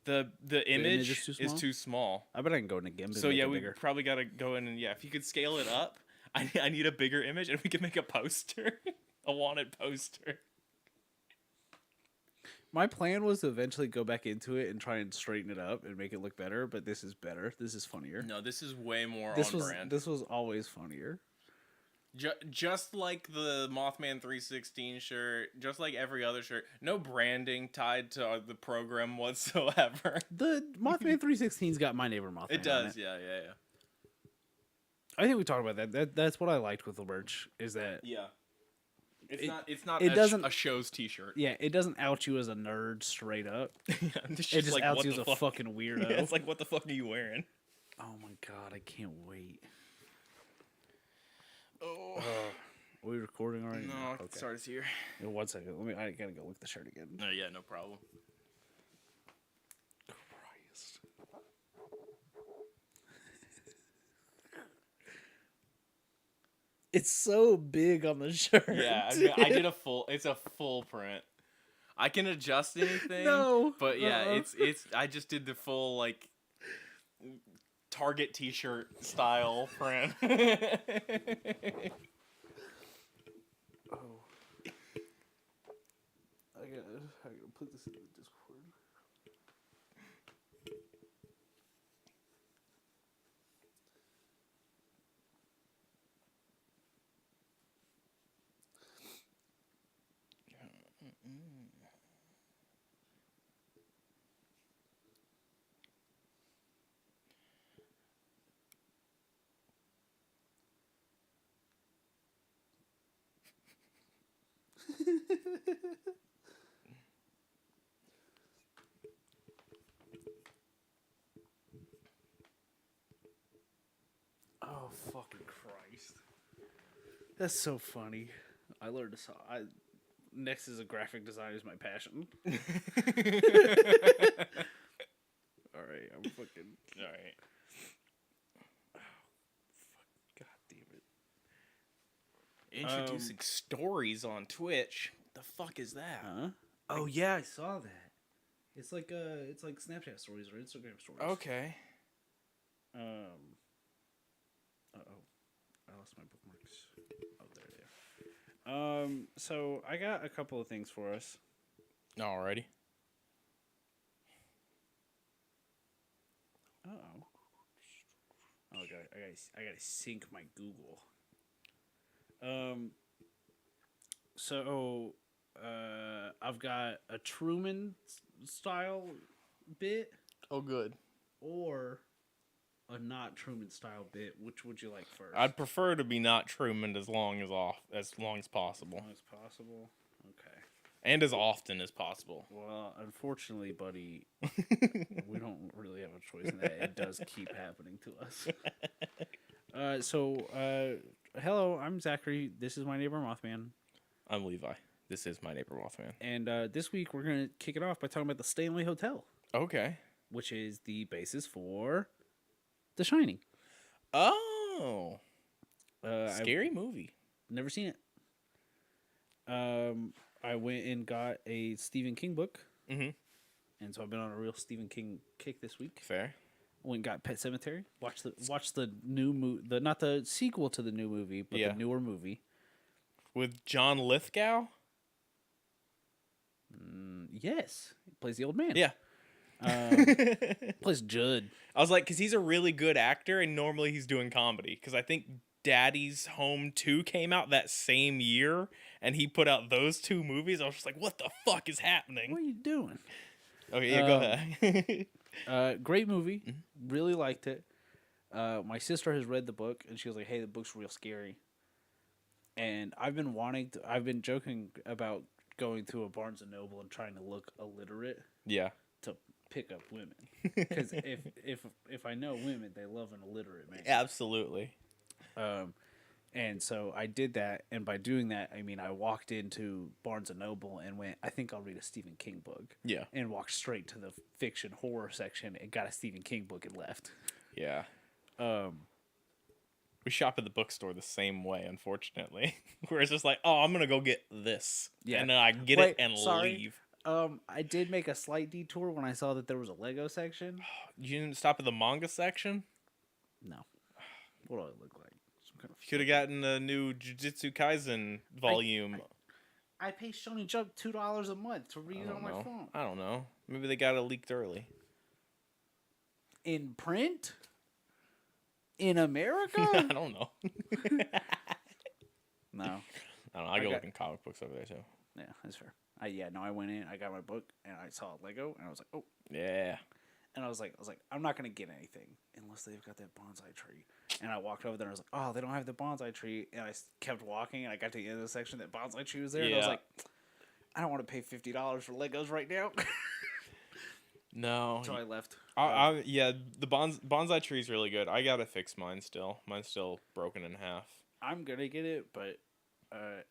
The image is too small. I bet I can go in a GIMP. So yeah, we probably gotta go in and if you could scale it up, I need a bigger image and we can make a poster, a wanted poster. My plan was to eventually go back into it and try and straighten it up and make it look better, but this is better. This is funnier. No, this is way more on brand. This was always funnier. Just like the Mothman 316 shirt, just like every other shirt, no branding tied to the program whatsoever. The Mothman 316's got My Neighbor Mothman. It does, yeah. I think we talked about that. That's what I liked with the merch. Is that it's not a show's t-shirt. Yeah, it doesn't out you as a nerd straight up. It just like, outs you as a fucking weirdo. Yeah, it's like, what the fuck are you wearing? Oh my god, I can't wait. Oh. Are we recording already? No, I can start us here. 1 second. I gotta go look at the shirt again. No, yeah, no problem. Christ. It's so big on the shirt. Yeah, I did a full. It's a full print. I can adjust anything. No. But yeah, it's. I just did the full like Target T-shirt style print. Oh. I gotta put this in the Discord. Oh, fucking Christ. That's so funny. I learned to next is a graphic design is my passion. Alright, I'm fucking... Alright. Oh, fuck. God damn it. Introducing stories on Twitch. The fuck is that? Huh? Oh, yeah, I saw that. It's like Snapchat stories or Instagram stories. Okay. Uh-oh. I lost my bookmarks. Oh, there they are. So I got a couple of things for us. Alrighty. Uh-oh. Oh, I gotta sync my Google. So, I've got a Truman style bit Oh, good. or a not Truman style bit. Which would you like first? I'd prefer to be not Truman as long as possible. As long as possible. Okay. And as often as possible. Well, unfortunately, buddy, we don't really have a choice in that. It does keep happening to us. Hello, I'm Zachary. This is my neighbor Mothman. I'm Levi. This is my neighbor Mothman. And this week we're going to kick it off by talking about the Stanley Hotel. Okay. Which is the basis for The Shining. Oh. Scary movie. Never seen it. I went and got a Stephen King book. Mm-hmm. And so I've been on a real Stephen King kick this week. Fair. Went and got Pet Sematary. Watched the new movie, not the sequel to the new movie, but the newer movie. With John Lithgow? Yes. He plays the old man. Yeah. Plays Judd. I was like, because he's a really good actor, and normally he's doing comedy. Because I think Daddy's Home 2 came out that same year, and he put out those two movies. I was just like, what the fuck is happening? What are you doing? Okay, yeah, go ahead. Great movie. Mm-hmm. Really liked it. My sister has read the book, and she was like, hey, the book's real scary. And I've been joking about going to a Barnes & Noble and trying to look illiterate. Yeah. To pick up women. Because if I know women, they love an illiterate man. Absolutely. And so I did that, and by doing that, I mean I walked into Barnes & Noble and went, I think I'll read a Stephen King book. Yeah. And walked straight to the fiction horror section and got a Stephen King book and left. Yeah. We shop at the bookstore the same way, unfortunately. Where it's just like, oh, I'm going to go get this. Yeah. And then I get it and leave. I did make a slight detour when I saw that there was a Lego section. You didn't stop at the manga section? No. What do I look like? You could have gotten the new Jujutsu Kaisen volume. I pay Shonen Jump $2 a month to read it on my phone. I don't know. Maybe they got it leaked early. In print? In America? I don't know. No. I don't know. I go look in comic books over there too. Yeah, that's fair. I went in, I got my book, and I saw Lego, and I was like, oh. Yeah. And I was like, I'm not going to get anything unless they've got that bonsai tree. And I walked over there, and I was like, oh, they don't have the bonsai tree. And I kept walking, and I got to the end of the section, that bonsai tree was there. Yeah. And I was like, I don't want to pay $50 for Legos right now. No. So I left. Yeah, the bonsai tree is really good. I got to fix mine still. Mine's still broken in half. I'm going to get it, but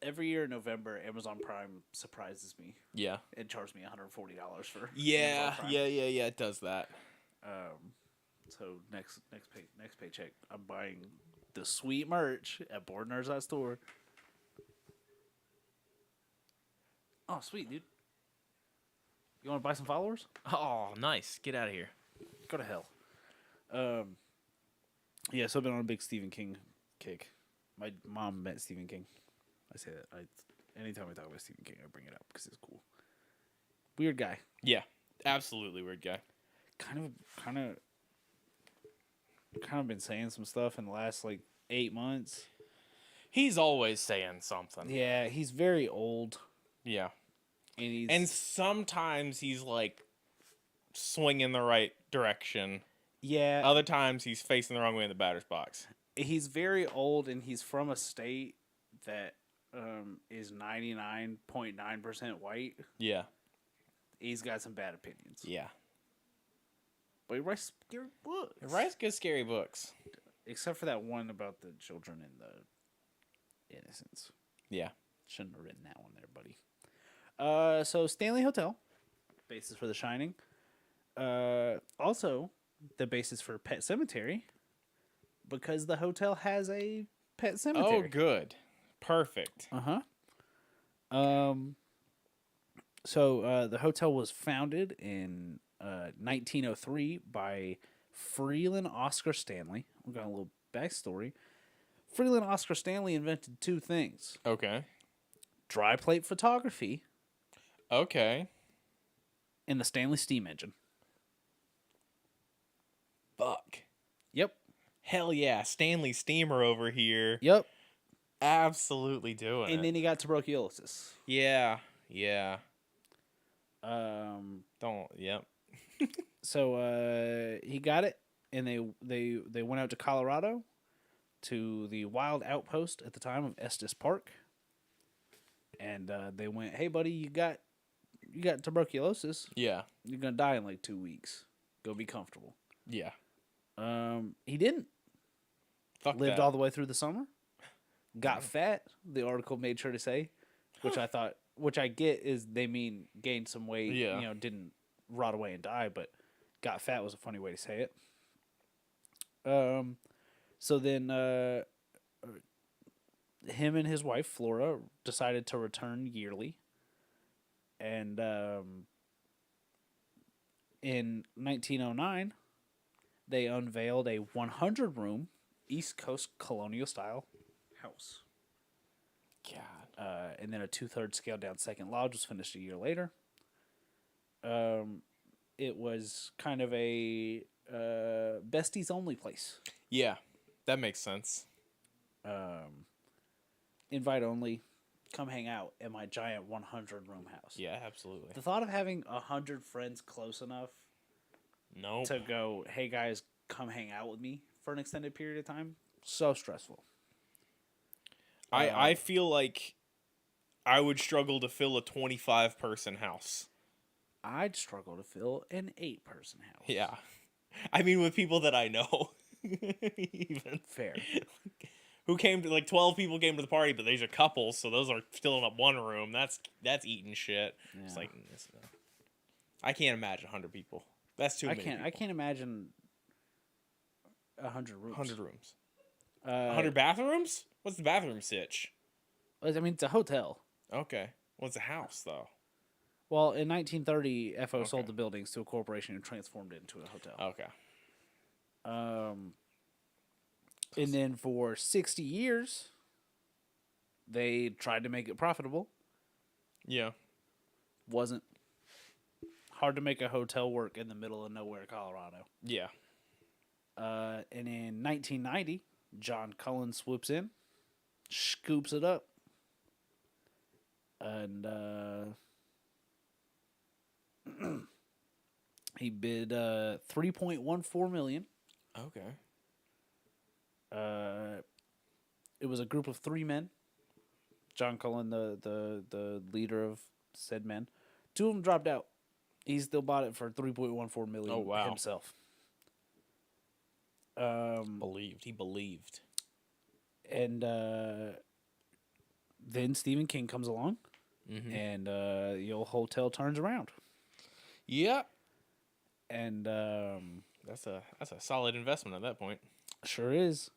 every year in November, Amazon Prime surprises me. Yeah. It charged me $140 for Yeah, it does that. So next paycheck, I'm buying the sweet merch at boardnerds.store. Oh, sweet, dude. You want to buy some followers? Oh, nice. Get out of here. Go to hell. Yeah, so I've been on a big Stephen King kick. My mom met Stephen King. I say that. Anytime I talk about Stephen King, I bring it up because it's cool. Weird guy. Yeah, absolutely weird guy. Kind of been saying some stuff in the last 8 months. He's always saying something. Yeah, he's very old. Yeah. And sometimes he's swinging the right direction. Yeah. Other times he's facing the wrong way in the batter's box. He's very old, and he's from a state that is 99.9% white. Yeah. He's got some bad opinions. Yeah. But he writes scary books. He writes good scary books. Except for that one about the children and the innocence. Yeah. Shouldn't have written that one there, buddy. So Stanley Hotel, basis for The Shining. Also, the basis for Pet Cemetery, because the hotel has a pet cemetery. Oh, good. Perfect. So the hotel was founded in 1903 by Freeland Oscar Stanley. We got a little backstory. Freeland Oscar Stanley invented two things: Okay. dry plate photography Okay. and the Stanley steam engine. Fuck. Yep. Hell yeah. Stanley Steamer over here. Yep. Absolutely doing it. And then he got tuberculosis. Yeah. Yeah. Yep. So he got it, and they went out to Colorado to the wild outpost at the time of Estes Park, and they went, "Hey, buddy, you got tuberculosis. Yeah. You're gonna die in 2 weeks. Go be comfortable." Yeah. He didn't. Fuck Lived that. all the way through the summer. Got fat. The article made sure to say, which I get is they mean gained some weight. Yeah. Didn't rot away and die, but got fat was a funny way to say it. So then him and his wife Flora decided to return yearly, and in 1909 they unveiled a 100-room East Coast colonial style house. God. And then a 2/3 scaled down second lodge was finished a year later. It was kind of a besties only place. Yeah. That makes sense. Invite only. Come hang out at my giant 100-room house. Yeah, absolutely. The thought of having 100 friends close enough to go, "Hey guys, come hang out with me for an extended period of time," so stressful. I feel like I would struggle to fill a 25-person house. I'd struggle to fill an 8-person house. Yeah. I mean, with people that I know. Even. Fair. Who came to 12 people came to the party, but these are couples, so those are still in one room. That's eating shit. Yeah. It's I can't imagine 100 people. That's too many. I can't imagine 100 rooms. 100 rooms. 100 bathrooms? What's the bathroom sitch? I mean, it's a hotel. Okay. Well, it's a house though. Well, in 1930, FO sold the buildings to a corporation and transformed it into a hotel. Okay. And then for 60 years, they tried to make it profitable. Yeah. Wasn't. Hard to make a hotel work in the middle of nowhere, Colorado. Yeah. And in 1990, John Cullen swoops in, scoops it up, and he bid $3.14 million. Okay. It was a group of 3 men. John Cullen, the leader of said men. 2 of them dropped out. He still bought it for $3.14 million himself. He believed. And then Stephen King comes along, and the old hotel turns around. Yep. And that's a solid investment at that point. sure is.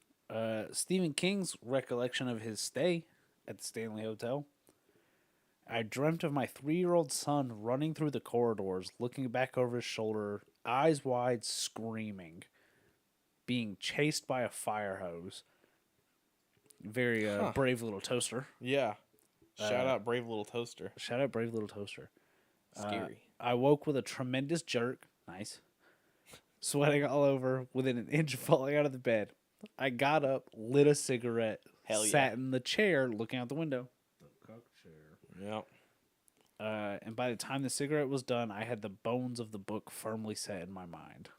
Stephen King's recollection of his stay at the Stanley Hotel. I dreamt of my 3-year-old son running through the corridors, looking back over his shoulder, eyes wide, screaming, being chased by a fire hose. Very brave little toaster. Yeah. Shout out Brave Little Toaster. Shout out brave little toaster. Scary. I woke with a tremendous jerk. Nice. Sweating all over, within an inch of falling out of the bed. I got up, lit a cigarette, Hell yeah. sat in the chair looking out the window. The cock chair. Yep. And by the time the cigarette was done, I had the bones of the book firmly set in my mind.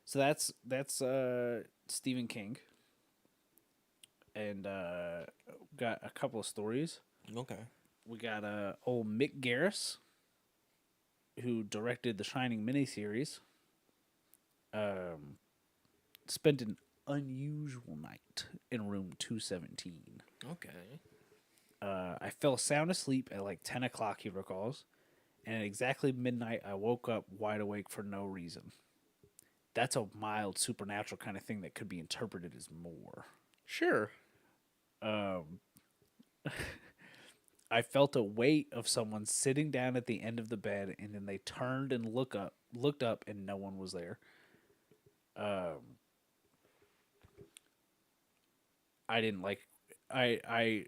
So that's Stephen King. And got a couple of stories. Okay. We got old Mick Garris, who directed the Shining miniseries. Spent an unusual night in room 217. Okay. I fell sound asleep at like 10 o'clock, he recalls. And at exactly midnight, I woke up wide awake for no reason. That's a mild supernatural kind of thing that could be interpreted as more. Sure. I felt a weight of someone sitting down at the end of the bed, and then they turned and looked up, and no one was there. I didn't like. I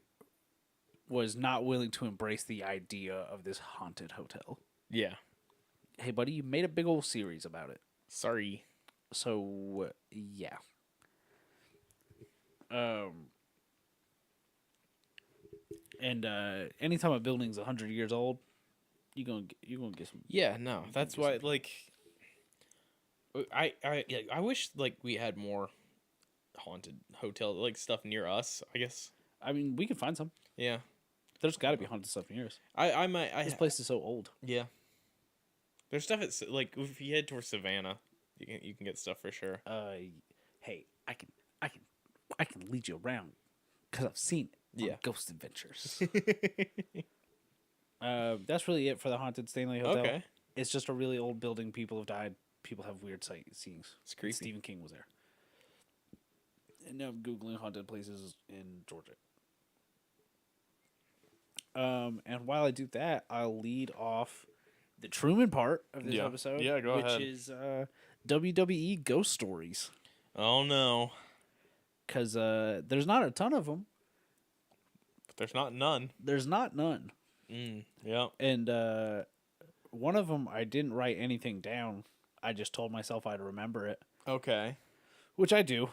was not willing to embrace the idea of this haunted hotel. Yeah. Hey, buddy, you made a big old series about it. Sorry. So, yeah. And anytime a building's 100 years old, you're gonna get some. Yeah, no. That's why, like, I wish, like, we had more haunted hotel, like, stuff near us, I guess. I mean, we can find some. Yeah. There's got to be haunted stuff near us. This This place is so old. Yeah. There's stuff at, like, if you head towards Savannah, you can get stuff for sure. Hey, I can lead you around because I've seen it. Yeah. Ghost Adventures. That's really it for the haunted Stanley Hotel. Okay. It's just a really old building. People have died. People have weird sightseeings. It's creepy. Stephen King was there. And now I'm Googling haunted places in Georgia. And while I do that, I'll lead off the Truman part of this episode. Yeah, go ahead. Which is WWE ghost stories. Oh, no. Because there's not a ton of them. But there's not none. There's not none. Yeah. And one of them, I didn't write anything down. I just told myself I'd remember it. Okay. Which I do,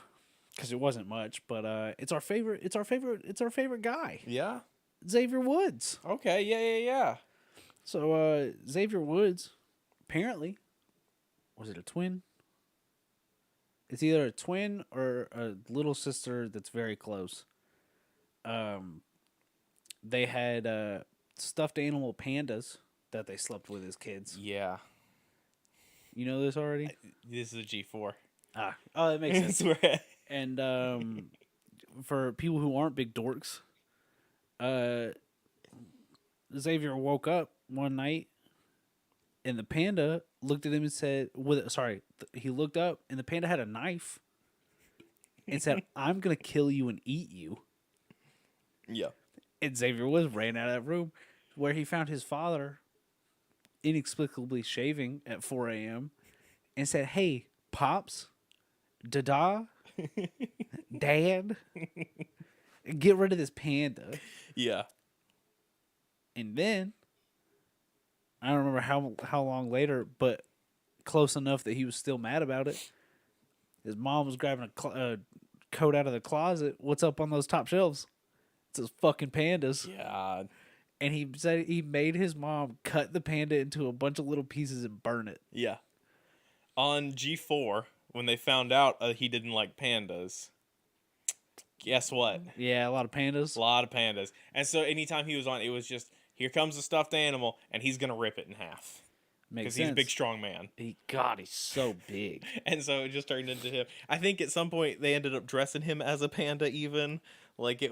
because it wasn't much. But it's our favorite. It's our favorite guy, Yeah. Xavier Woods. Okay. Yeah. So Xavier Woods, apparently, was it a twin? It's either a twin or a little sister that's very close. They had stuffed animal pandas that they slept with as kids. Yeah. You know this already? This is a G4. Oh, that makes sense. That's where And for people who aren't big dorks, Xavier woke up one night, and the panda looked at him and said, he looked up, and the panda had a knife and said, "I'm going to kill you and eat you." Yeah. And Xavier Woods ran out of that room, where he found his father inexplicably shaving at 4 a.m. and said, "Hey, Pops, Dada, Dad, get rid of this panda." Yeah. And then, I don't remember how long later, but close enough that he was still mad about it. His mom was grabbing a coat out of the closet. "What's up on those top shelves?" It's those fucking pandas. Yeah. And he said he made his mom cut the panda into a bunch of little pieces and burn it. Yeah. On G4, when they found out he didn't like pandas, guess what? Yeah, a lot of pandas. A lot of pandas. And so anytime he was on, it was just, here comes the stuffed animal, and he's going to rip it in half. Makes Because sense. he's a big, strong man. He's so big. And so it just turned into him. I think at some point they ended up dressing him as a panda even. Like, it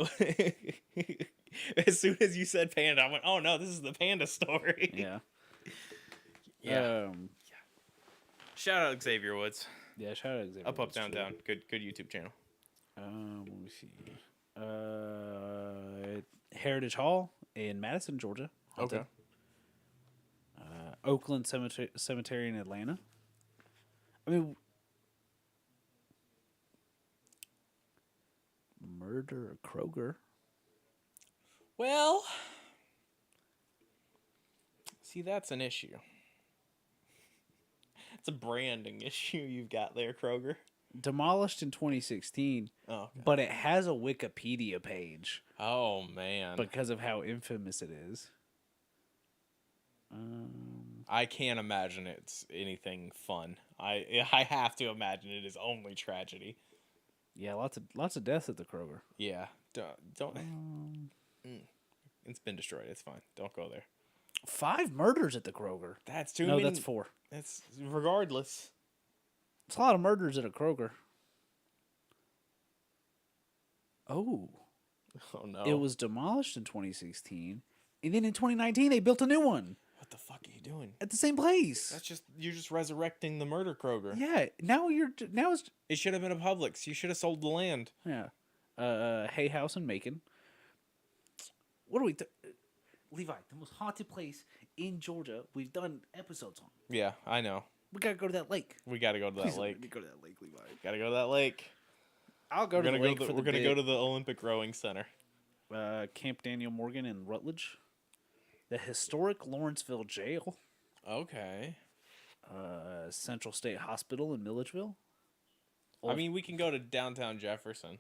as soon as you said panda, I went, oh no, this is the panda story. Yeah. Yeah. Shout out Xavier Woods. Yeah, shout out Xavier. Up Woods, Down too. Down. Good YouTube channel. Let me see. Heritage Hall in Madison, Georgia. Haunted. Okay. Oakland Cemetery in Atlanta. I mean, Murder Kroger. Well, see, that's an issue. It's a branding issue you've got there, Kroger. Demolished in 2016, Oh, okay. but it has a Wikipedia page Oh man. because of how infamous it is. I can't imagine it's anything fun. I have to imagine it is only tragedy. Yeah, lots of deaths at the Kroger. Yeah. Don't. It's been destroyed. It's fine. Don't go there. 5 murders at the Kroger. That's too No, many. that's 4. That's regardless. It's a lot of murders at a Kroger. Oh. Oh no. It was demolished in 2016, and then in 2019 they built a new one What the fuck are you doing? at the same place. You're just resurrecting the murder Kroger. Yeah, now it's It should have been a Publix. You should have sold the land. yeah. Hay House in Macon. What are we? Levi, the most haunted place in Georgia we've done episodes on. Yeah, I know. We gotta go to that lake. We got to go to that Please lake. let me go to that lake, Levi. Got to go to that lake. I'll go to the lake for the We're gonna go to the Olympic Rowing Center. Camp Daniel Morgan in Rutledge, the historic Lawrenceville Jail, Okay. Central State Hospital in Milledgeville. I mean, we can go to downtown Jefferson.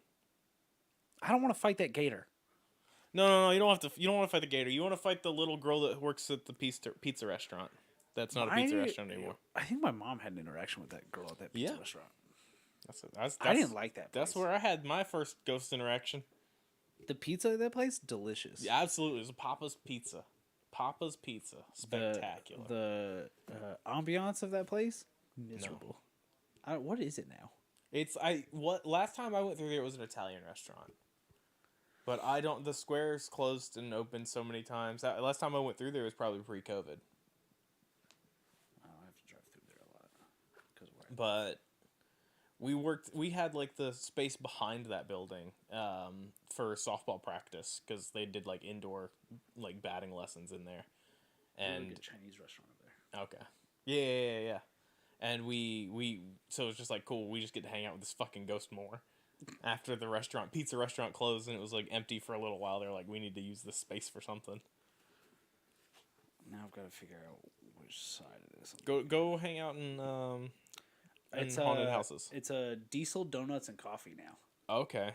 I don't want to fight that gator. No. You don't have to. You don't want to fight the gator. You want to fight the little girl that works at the pizza restaurant. That's not a pizza restaurant anymore. I think my mom had an interaction with that girl at that pizza restaurant. I didn't like that place. That's where I had my first ghost interaction. The pizza at that place, delicious. Yeah, absolutely. It was a Papa's Pizza. Papa's Pizza. Spectacular. The ambiance of that place, miserable. What is it now? Last time I went through there, it was an Italian restaurant. But the square's closed and opened so many times. Last time I went through there was probably pre-COVID. I have to drive through there a lot. But we had like the space behind that building for softball practice because they did like indoor like batting lessons in there. And a Chinese restaurant over there. Okay. Yeah. And so it was just like cool, we just get to hang out with this fucking ghost more. After the pizza restaurant closed and it was like empty for a little while, they're like, we need to use this space for something. Now I've got to figure out which side it is. Go hang out in haunted houses. It's a Diesel Donuts and Coffee now. Okay.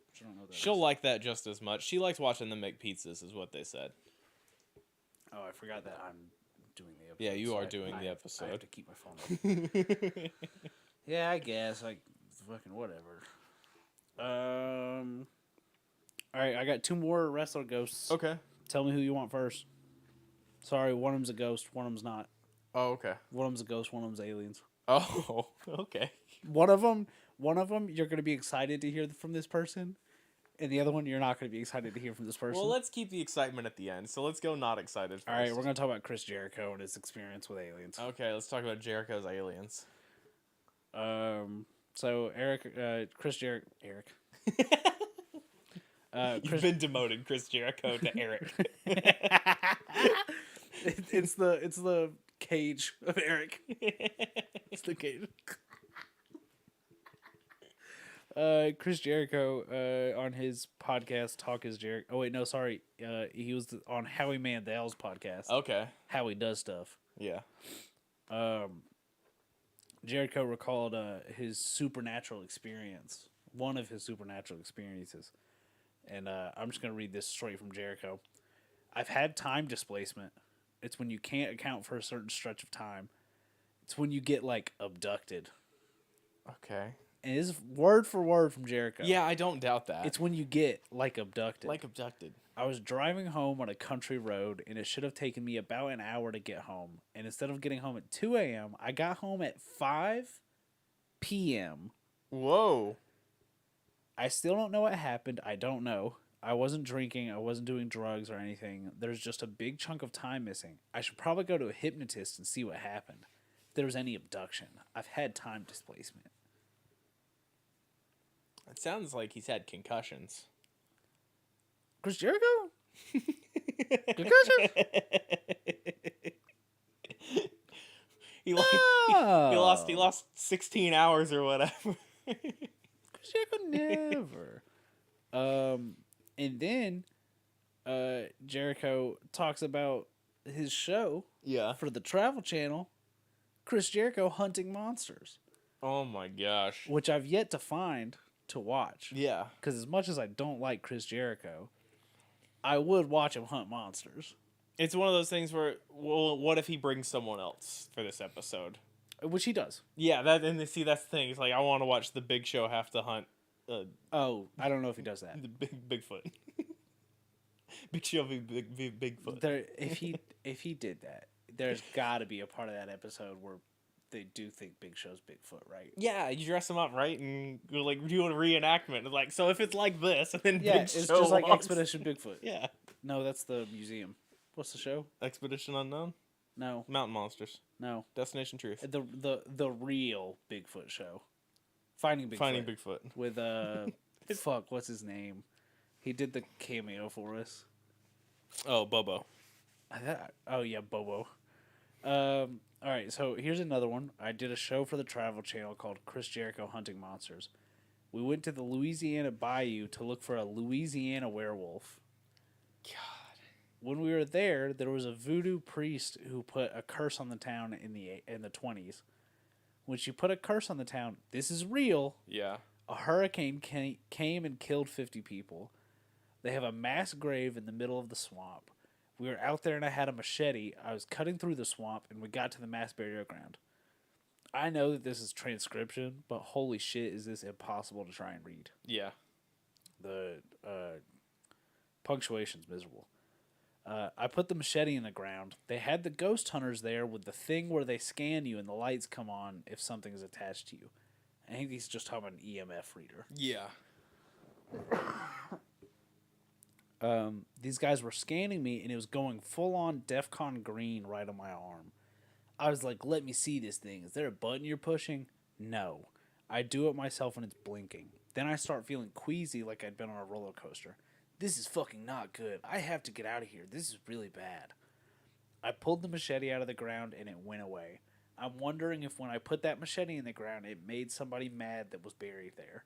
Which I don't know what that She'll is. like that just as much. She likes watching them make pizzas, is what they said. Oh, I forgot that I'm doing the episode. Yeah, you are I doing the I have episode. to keep my phone up. Yeah, I guess. Like, fucking whatever. Alright, I got 2 more wrestler ghosts. Okay. Tell me who you want first. Sorry, one of them's a ghost, one of them's not. Oh, okay. One of them's a ghost, one of them's aliens. Oh, okay. One of them, you're going to be excited to hear from this person, and the other one, you're not going to be excited to hear from this person. Well, let's keep the excitement at the end. So let's go not excited first. All right, we're going to talk about Chris Jericho and his experience with aliens. Okay, let's talk about Jericho's aliens. So Chris Jericho, Eric. You've been demoted, Chris Jericho, to Eric. It's the cage of Eric. It's the cage. Chris Jericho on his podcast Talk is Jericho. Oh wait, no, sorry. He was on Howie Mandel's podcast. Okay. Howie does stuff. Yeah. Jericho recalled his supernatural experience, one of his supernatural experiences. And I'm just going to read this straight from Jericho. I've had time displacement. It's when you can't account for a certain stretch of time. It's when you get, like, abducted. Okay. And this is word for word from Jericho. Yeah, I don't doubt that. It's when you get, like, abducted. like abducted. I was driving home on a country road, and it should have taken me about an hour to get home. And instead of getting home at 2 a.m., I got home at 5 p.m. Whoa. I still don't know what happened. I don't know. I wasn't drinking. I wasn't doing drugs or anything. There's just a big chunk of time missing. I should probably go to a hypnotist and see what happened. there was any abduction. I've had time displacement. It sounds like he's had concussions. Chris Jericho? Concussion? He lost 16 hours or whatever. Chris Jericho never. And then Jericho talks about his show Yeah. for the Travel Channel, Chris Jericho Hunting Monsters, Oh my gosh. which I've yet to find to watch. Yeah. Because as much as I don't like Chris Jericho, I would watch him hunt monsters. It's one of those things where, well, what if he brings someone else for this episode? Which he does. Yeah, that's the thing. It's like I want to watch the Big Show have to hunt Oh, I don't know if he does that. the Bigfoot. Big Show Bigfoot. There, if he did that, there's got to be a part of that episode where they do think Big Show's Bigfoot, right? Yeah, you dress him up right and go like do a reenactment. Like, so if it's like this, and then Yeah, Big it's Show just like walks- Expedition Bigfoot. Yeah, No, that's the museum. What's the show? Expedition Unknown, No, Mountain Monsters, no. Destination Truth, The real Bigfoot show. Finding Bigfoot. Finding Bigfoot. With fuck, what's his name? He did the cameo for us. Oh, Bobo. Oh yeah, Bobo. All right, so here's another one. I did a show for the Travel Channel called Chris Jericho Hunting Monsters. We went to the Louisiana Bayou to look for a Louisiana werewolf. God. When we were there was a voodoo priest who put a curse on the town in the 20s. When she put a curse on the town, this is real. Yeah. A hurricane came and killed 50 people. They have a mass grave in the middle of the swamp. We were out there and I had a machete. I was cutting through the swamp and we got to the mass burial ground. I know that this is transcription, but holy shit, is this impossible to try and read. Yeah. The punctuation's miserable. I put the machete in the ground. They had the ghost hunters there with the thing where they scan you and the lights come on if something is attached to you. I think he's just talking about an EMF reader. Yeah. These guys were scanning me, and it was going full-on DEFCON green right on my arm. I was like, let me see this thing. Is there a button you're pushing? No. I do it myself, and it's blinking. Then I start feeling queasy like I'd been on a roller coaster. This is fucking not good. I have to get out of here. This is really bad. I pulled the machete out of the ground, and it went away. I'm wondering if when I put that machete in the ground, it made somebody mad that was buried there.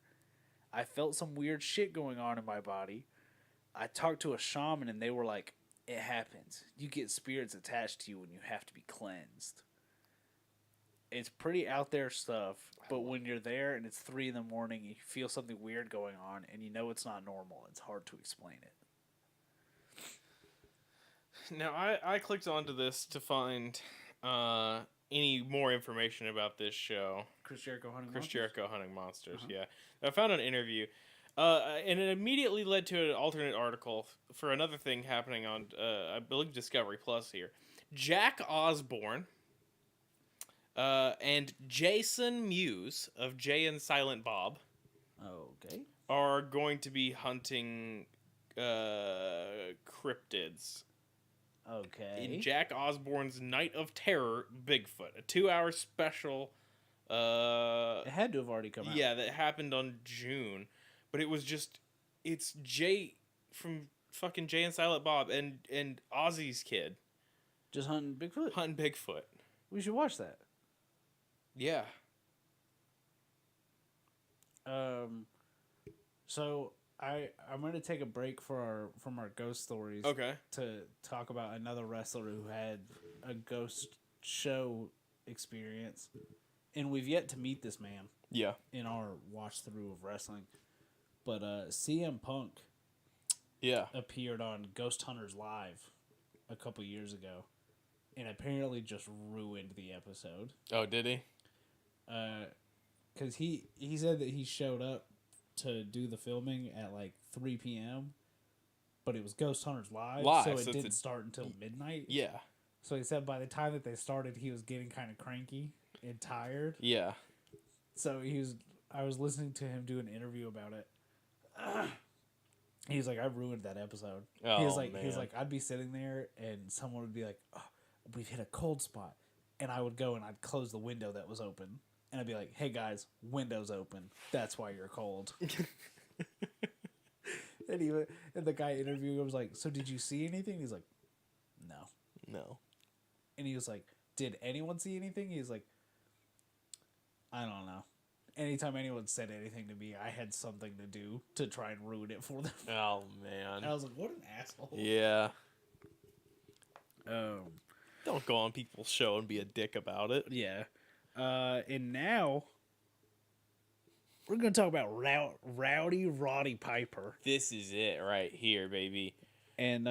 I felt some weird shit going on in my body. I talked to a shaman and they were like, it happens. You get spirits attached to you and you have to be cleansed. It's pretty out there stuff, but when you're there and it's 3 a.m, you feel something weird going on and you know it's not normal. It's hard to explain it. Now, I clicked onto this to find any more information about this show. Chris Jericho Hunting Chris Monsters? Jericho Hunting Monsters, yeah. I found an interview. And it immediately led to an alternate article for another thing happening on, I believe, Discovery Plus here. Jack Osborne and Jason Mewes of Jay and Silent Bob Okay. are going to be hunting cryptids Okay. in Jack Osborne's Night of Terror Bigfoot, a 2-hour special. It had to have already come out. Yeah, that happened on June. But it was just, it's Jay from fucking Jay and Silent Bob and Ozzy's kid Just hunting Bigfoot? hunting Bigfoot. We should watch that. Yeah. So I'm going to take a break from our ghost stories. Okay. To talk about another wrestler who had a ghost show experience. And we've yet to meet this man Yeah. in our watch through of wrestling. But CM Punk Yeah. appeared on Ghost Hunters Live a couple years ago and apparently just ruined the episode. Oh, did he? Because he said that he showed up to do the filming at like 3 p.m., but it was Ghost Hunters Live, so it didn't start until midnight. Yeah. So he said by the time that they started, he was getting kind of cranky and tired. Yeah. So I was listening to him do an interview about it. He's like, I ruined that episode. Oh, he was like, man. I'd be sitting there and someone would be like, oh, we've hit a cold spot. and I would go and I'd close the window that was open, and I'd be like, "Hey guys, window's open. That's why you're cold." And the guy interviewing him was like, "So did you see anything?" He's like, "No." No. And he was like, "Did anyone see anything?" He's like, "I don't know." Anytime anyone said anything to me, I had something to do to try and ruin it for them. Oh man. And I was like, "What an asshole!" Yeah. Don't go on people's show and be a dick about it. Yeah. And now we're gonna talk about Rowdy Roddy Piper. This is it right here, baby. And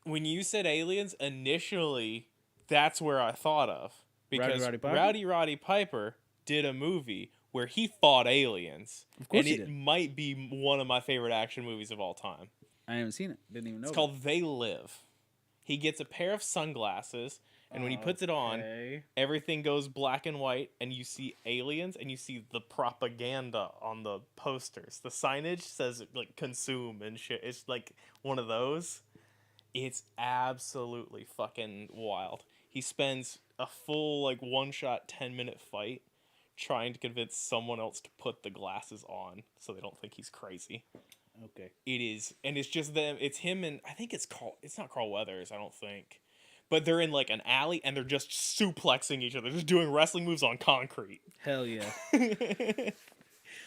when you said aliens, initially, that's where I thought of. Because Roddy Piper did a movie where he fought aliens. Of course and he it did. might be one of my favorite action movies of all time. I haven't seen it. Didn't even know. It's called They Live. He gets a pair of sunglasses, and when he puts it on, everything goes black and white, and you see aliens, and you see the propaganda on the posters. The signage says, like, consume and shit. It's like one of those. It's absolutely fucking wild. He spends a full, like, one-shot, 10-minute fight trying to convince someone else to put the glasses on so they don't think he's crazy. Okay. It is, and it's just them. It's him and I think it's not Carl Weathers, I don't think, but they're in like an alley and they're just suplexing each other, just doing wrestling moves on concrete. Hell yeah.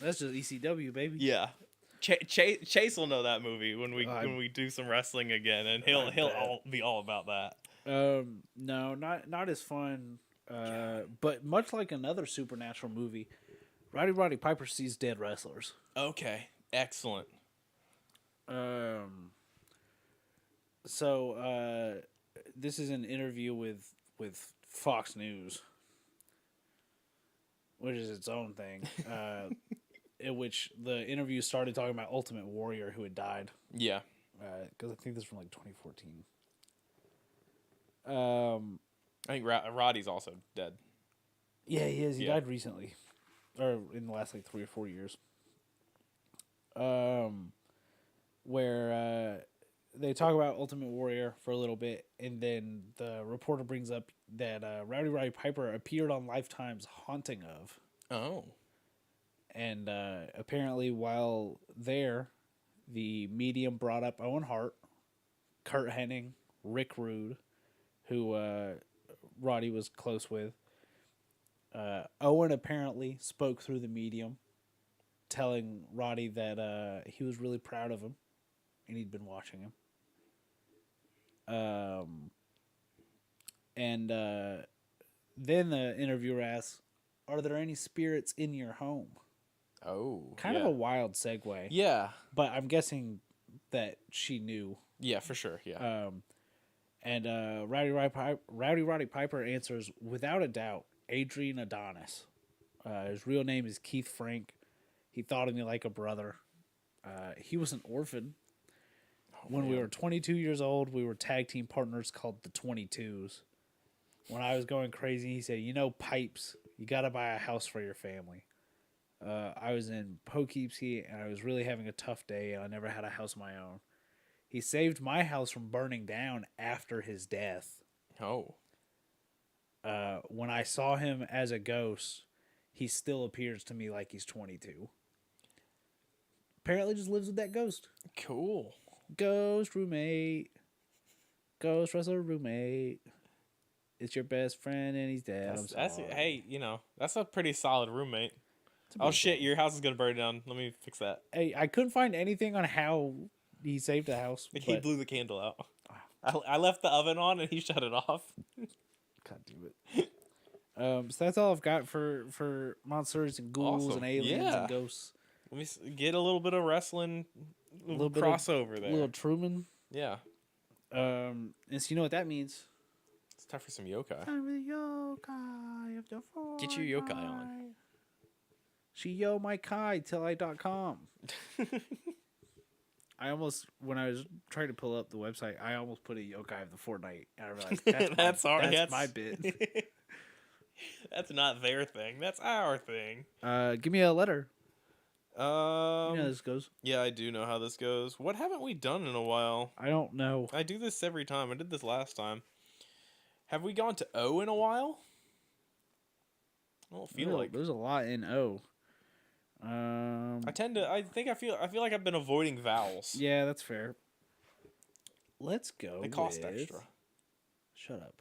That's just ECW, baby. Yeah, Chase will know that movie when we do some wrestling again, and he'll be all about that. No, not as fun. But much like another supernatural movie, Roddy Piper sees dead wrestlers. Okay, excellent. So this is an interview with Fox News, which is its own thing. In which the interview started talking about Ultimate Warrior who had died. Yeah. Because I think this is from like 2014. I think Roddy's also dead. Yeah, he is. He died recently, or in the last like 3 or 4 years. Where they talk about Ultimate Warrior for a little bit, and then the reporter brings up that Roddy Piper appeared on Lifetime's Haunting of. Oh. And apparently while there, the medium brought up Owen Hart, Kurt Hennig, Rick Rude, who Roddy was close with. Owen apparently spoke through the medium, telling Roddy that he was really proud of him, and he'd been watching him. And then the interviewer asks, "Are there any spirits in your home?" Oh. Kind of a wild segue. Yeah. But I'm guessing that she knew. Yeah, for sure. Yeah. And Roddy Piper answers, without a doubt, Adrian Adonis. His real name is Keith Frank. He thought of me like a brother. He was an orphan. When we were 22 years old, we were tag team partners called the 22s. When I was going crazy, he said, Pipes, you got to buy a house for your family. I was in Poughkeepsie, and I was really having a tough day, and I never had a house of my own. He saved my house from burning down after his death. Oh. When I saw him as a ghost, he still appears to me like he's 22. Apparently just lives with that ghost. Cool. Ghost roommate. Ghost wrestler roommate. It's your best friend and he's dead. Hey, that's a pretty solid roommate. Oh shit, your house is gonna burn down. Let me fix that. Hey, I couldn't find anything on how he saved the house. He blew the candle out. I left the oven on and he shut it off. God damn it. So that's all I've got for monsters and ghouls and aliens and ghosts. Let me get a little bit of wrestling, a little crossover there. A little Truman. Yeah. And so you know what that means? It's time for some yokai. Time for the yokai of the fortnight. Get your yokai on. She yo my kai till I.com. I almost, when I was trying to pull up the website, I almost put a yokai of the fortnight. And I realized that's my bit. That's not their thing. That's our thing. Give me a letter. You know how this goes. Yeah, I do know how this goes. What haven't we done in a while? I don't know. I do this every time. I did this last time. Have we gone to O in a while? I don't feel like. There's a lot in O. I feel like I've been avoiding vowels. Yeah, that's fair. Let's go. They cost with... extra. Shut up.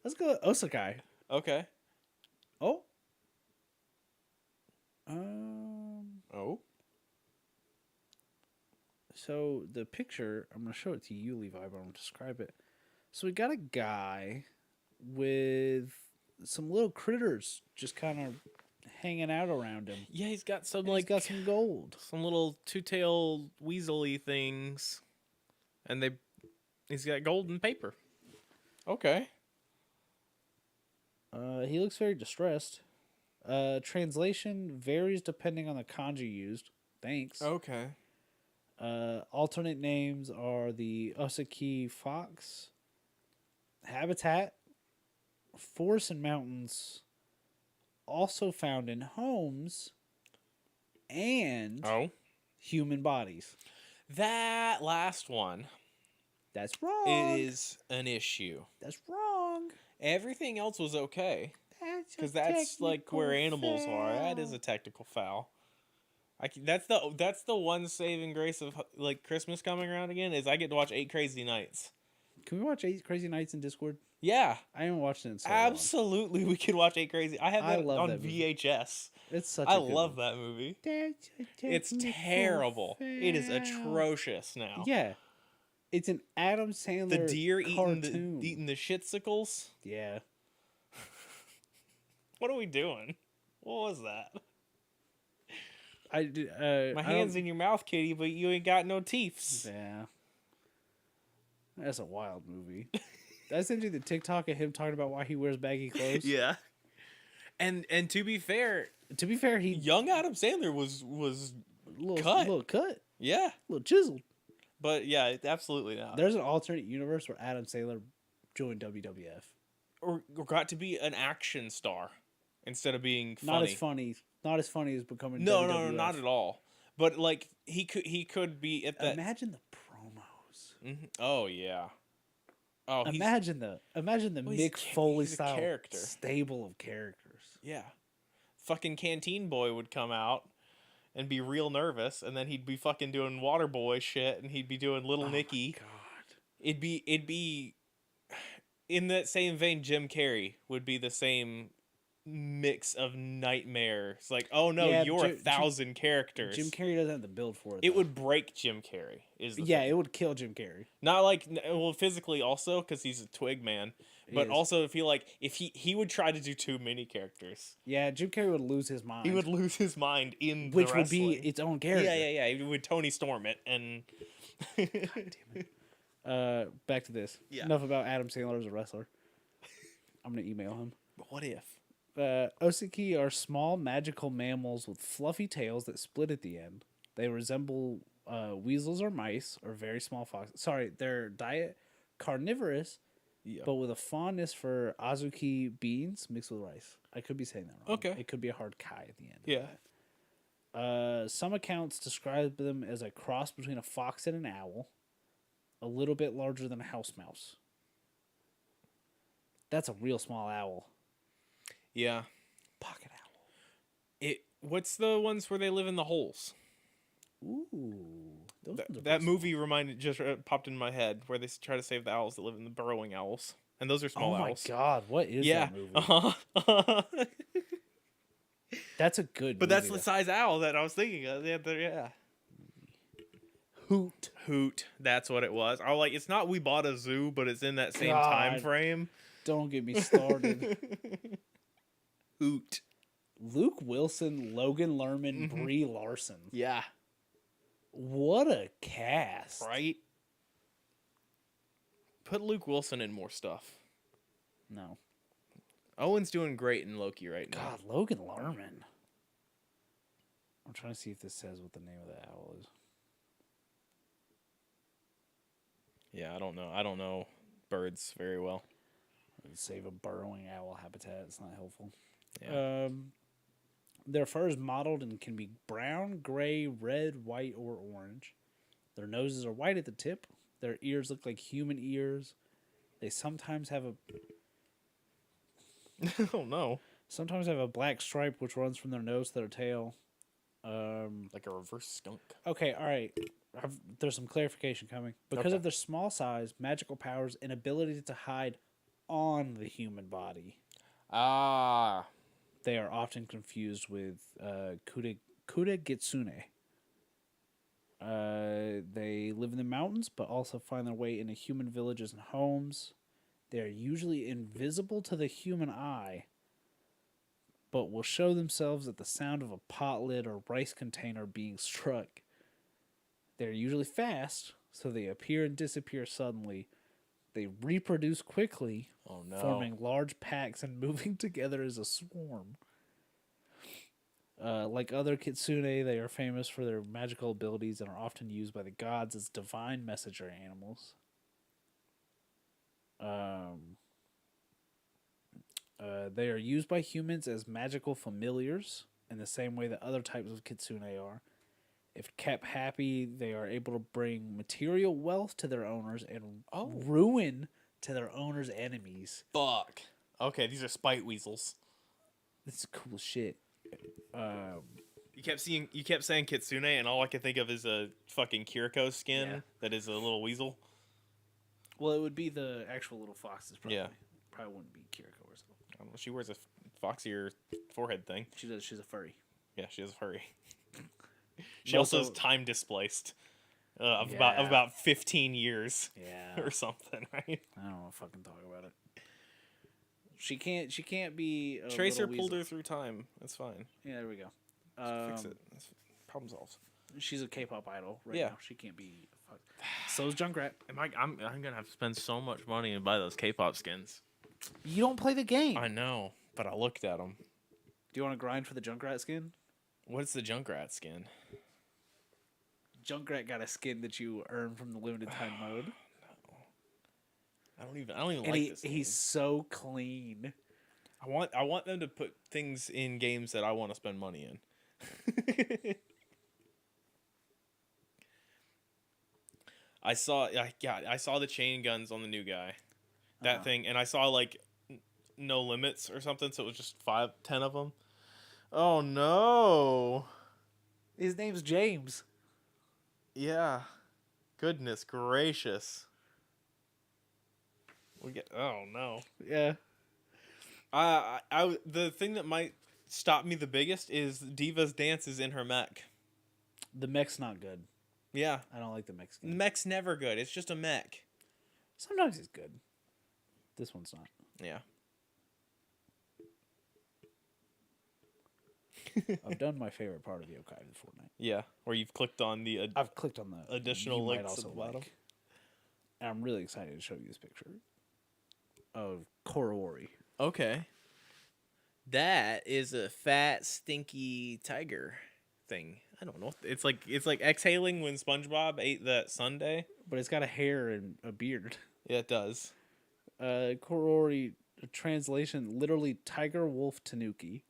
Let's go with Osakai. Okay. Oh. Oh. So the picture, I'm gonna show it to you, Levi, but I'm gonna describe it. So we got a guy with some little critters just kind of hanging out around him. Yeah, he's got some And he's got some gold. some little two-tailed weaselly things, and he's got golden paper. Okay. He looks very distressed. Translation varies depending on the kanji used. Thanks. Okay. Alternate names are the Osaki fox, habitat, forests and mountains, also found in homes, and human bodies. That last one That's wrong. is an issue. That's wrong. Everything else was okay. Because That's like where animals are. That is a technical foul. That's the one saving grace of like Christmas coming around again is I get to watch 8 Crazy Nights. Can we watch 8 Crazy Nights in Discord? Yeah, I haven't watched it in so absolutely. We could watch 8 Crazy. I have that on that movie. VHS. It's such. I love that movie. That's It's terrible. It is atrocious now. Yeah, it's an Adam Sandler. The deer cartoon. eating the shitsicles. Yeah. What are we doing? What was that? My hand's in your mouth, kitty, but you ain't got no teeths. Yeah. That's a wild movie. Did I send you the TikTok of him talking about why he wears baggy clothes? Yeah. And to be fair, he young Adam Sandler was little cut, yeah, little chiseled. but yeah, absolutely not. There's an alternate universe where Adam Sandler joined WWF. Or got to be an action star instead of being funny. Not as funny as becoming. No, WWF. no, not at all. But like he could be at that. Imagine the promos. Mm-hmm. Oh yeah. Oh, imagine the Mick Foley style character stable of characters. Yeah, fucking Canteen Boy would come out and be real nervous, and then he'd be fucking doing Waterboy shit, and he'd be doing Little Nicky. God, it'd be in that same vein. Jim Carrey would be the same mix of nightmare. It's like, oh no, yeah, you're 1,000 characters. Jim Carrey doesn't have the build for it. It would break Jim Carrey. It would kill Jim Carrey. Not like physically also because he's a twig man, but also I feel like if he would try to do too many characters. Yeah, Jim Carrey would lose his mind. He would lose his mind in which the would be its own character. Yeah. He would Tony Storm it and. God damn it. Back to this. Yeah. Enough about Adam Sandler as a wrestler. I'm gonna email him. But what if? Osaki are small magical mammals with fluffy tails that split at the end. They resemble weasels or mice or very small foxes. Sorry, their diet carnivorous, but with a fondness for azuki beans mixed with rice. I could be saying that wrong. Okay. It could be a hard kai at the end. Yeah. Some accounts describe them as a cross between a fox and an owl, a little bit larger than a house mouse. That's a real small owl. Yeah. Pocket owl. What's the ones where they live in the holes? Ooh. That movie just popped in my head where they try to save the owls that live in the burrowing owls. And those are small owls. Oh my god, what is that movie? Uh-huh. That's a good But movie, that's the size owl that I was thinking of. Yeah. Hoot. That's what it was. I was like, it's not We Bought a Zoo, but it's in that same time frame. Don't get me started. Hoot. Luke Wilson, Logan Lerman, Brie Larson. Yeah. What a cast. Right? Put Luke Wilson in more stuff. No. Owen's doing great in Loki right now. God, Logan Lerman. I'm trying to see if this says what the name of the owl is. Yeah, I don't know. I don't know birds very well. Save a burrowing owl habitat. It's not helpful. Yeah. Their fur is mottled and can be brown, gray, red, white, or orange. Their noses are white at the tip. Their ears look like human ears. They sometimes have Oh no. a black stripe which runs from their nose to their tail. Like a reverse skunk. Okay, all right. There's some clarification coming. Because Okay. of their small size, magical powers, and ability to hide on the human body, Ah. they are often confused with Kuda Gitsune. They live in the mountains, but also find their way into human villages and homes. They are usually invisible to the human eye, but will show themselves at the sound of a pot lid or rice container being struck. They're usually fast, so they appear and disappear suddenly. They reproduce quickly, Oh no. forming large packs and moving together as a swarm. Like other kitsune, they are famous for their magical abilities and are often used by the gods as divine messenger animals. They are used by humans as magical familiars in the same way that other types of kitsune are. If kept happy, they are able to bring material wealth to their owners and ruin to their owners' enemies. Fuck. Okay, these are spite weasels. This is cool shit. You kept saying kitsune, and all I could think of is a fucking Kiriko skin Yeah. that is a little weasel. Well, it would be the actual little foxes, probably. Yeah. Probably wouldn't be Kiriko or something. I don't know, she wears a foxier forehead thing. She does. She's a furry. Yeah, she is a furry. She But also is also- time displaced of Yeah. about 15 years Yeah. or something, right? I don't want to fucking talk about it. She can't be a Tracer little pulled weasel. her through time. That's fine. Yeah, there we go. Fix it. That's problem solved. She's a K-pop idol right Yeah. now. She can't be. So's Junkrat. I'm gonna have to spend so much money to buy those K-pop skins. You don't play the game. I know, but I looked at them. Do you want to grind for the Junkrat skin? What's the Junkrat skin? Junkrat got a skin that you earn from the limited time mode, I don't even and like this. he's so clean. I want them to put things in games that I want to spend money in. I saw the chain guns on the new guy. That thing, and I saw like no limits or something, so it was just 10 of them. Oh no. His name's James. Yeah. Goodness gracious. Oh no. Yeah. The thing that might stop me the biggest is Diva's dance is in her mech. The mech's not good. Yeah. I don't like the mech skin. Mech's never good. It's just a mech. Sometimes it's good. This one's not. Yeah. I've done my favorite part of Yokai of Fortnite. Yeah. Where you've clicked on the I've clicked on the additional you might links at also the bottom. like. And I'm really excited to show you this picture of Korori. Okay. That is a fat, stinky tiger thing. I don't know. It's like exhaling when SpongeBob ate that sundae. But it's got a hair and a beard. Yeah, it does. Korori, translation, literally tiger wolf tanuki.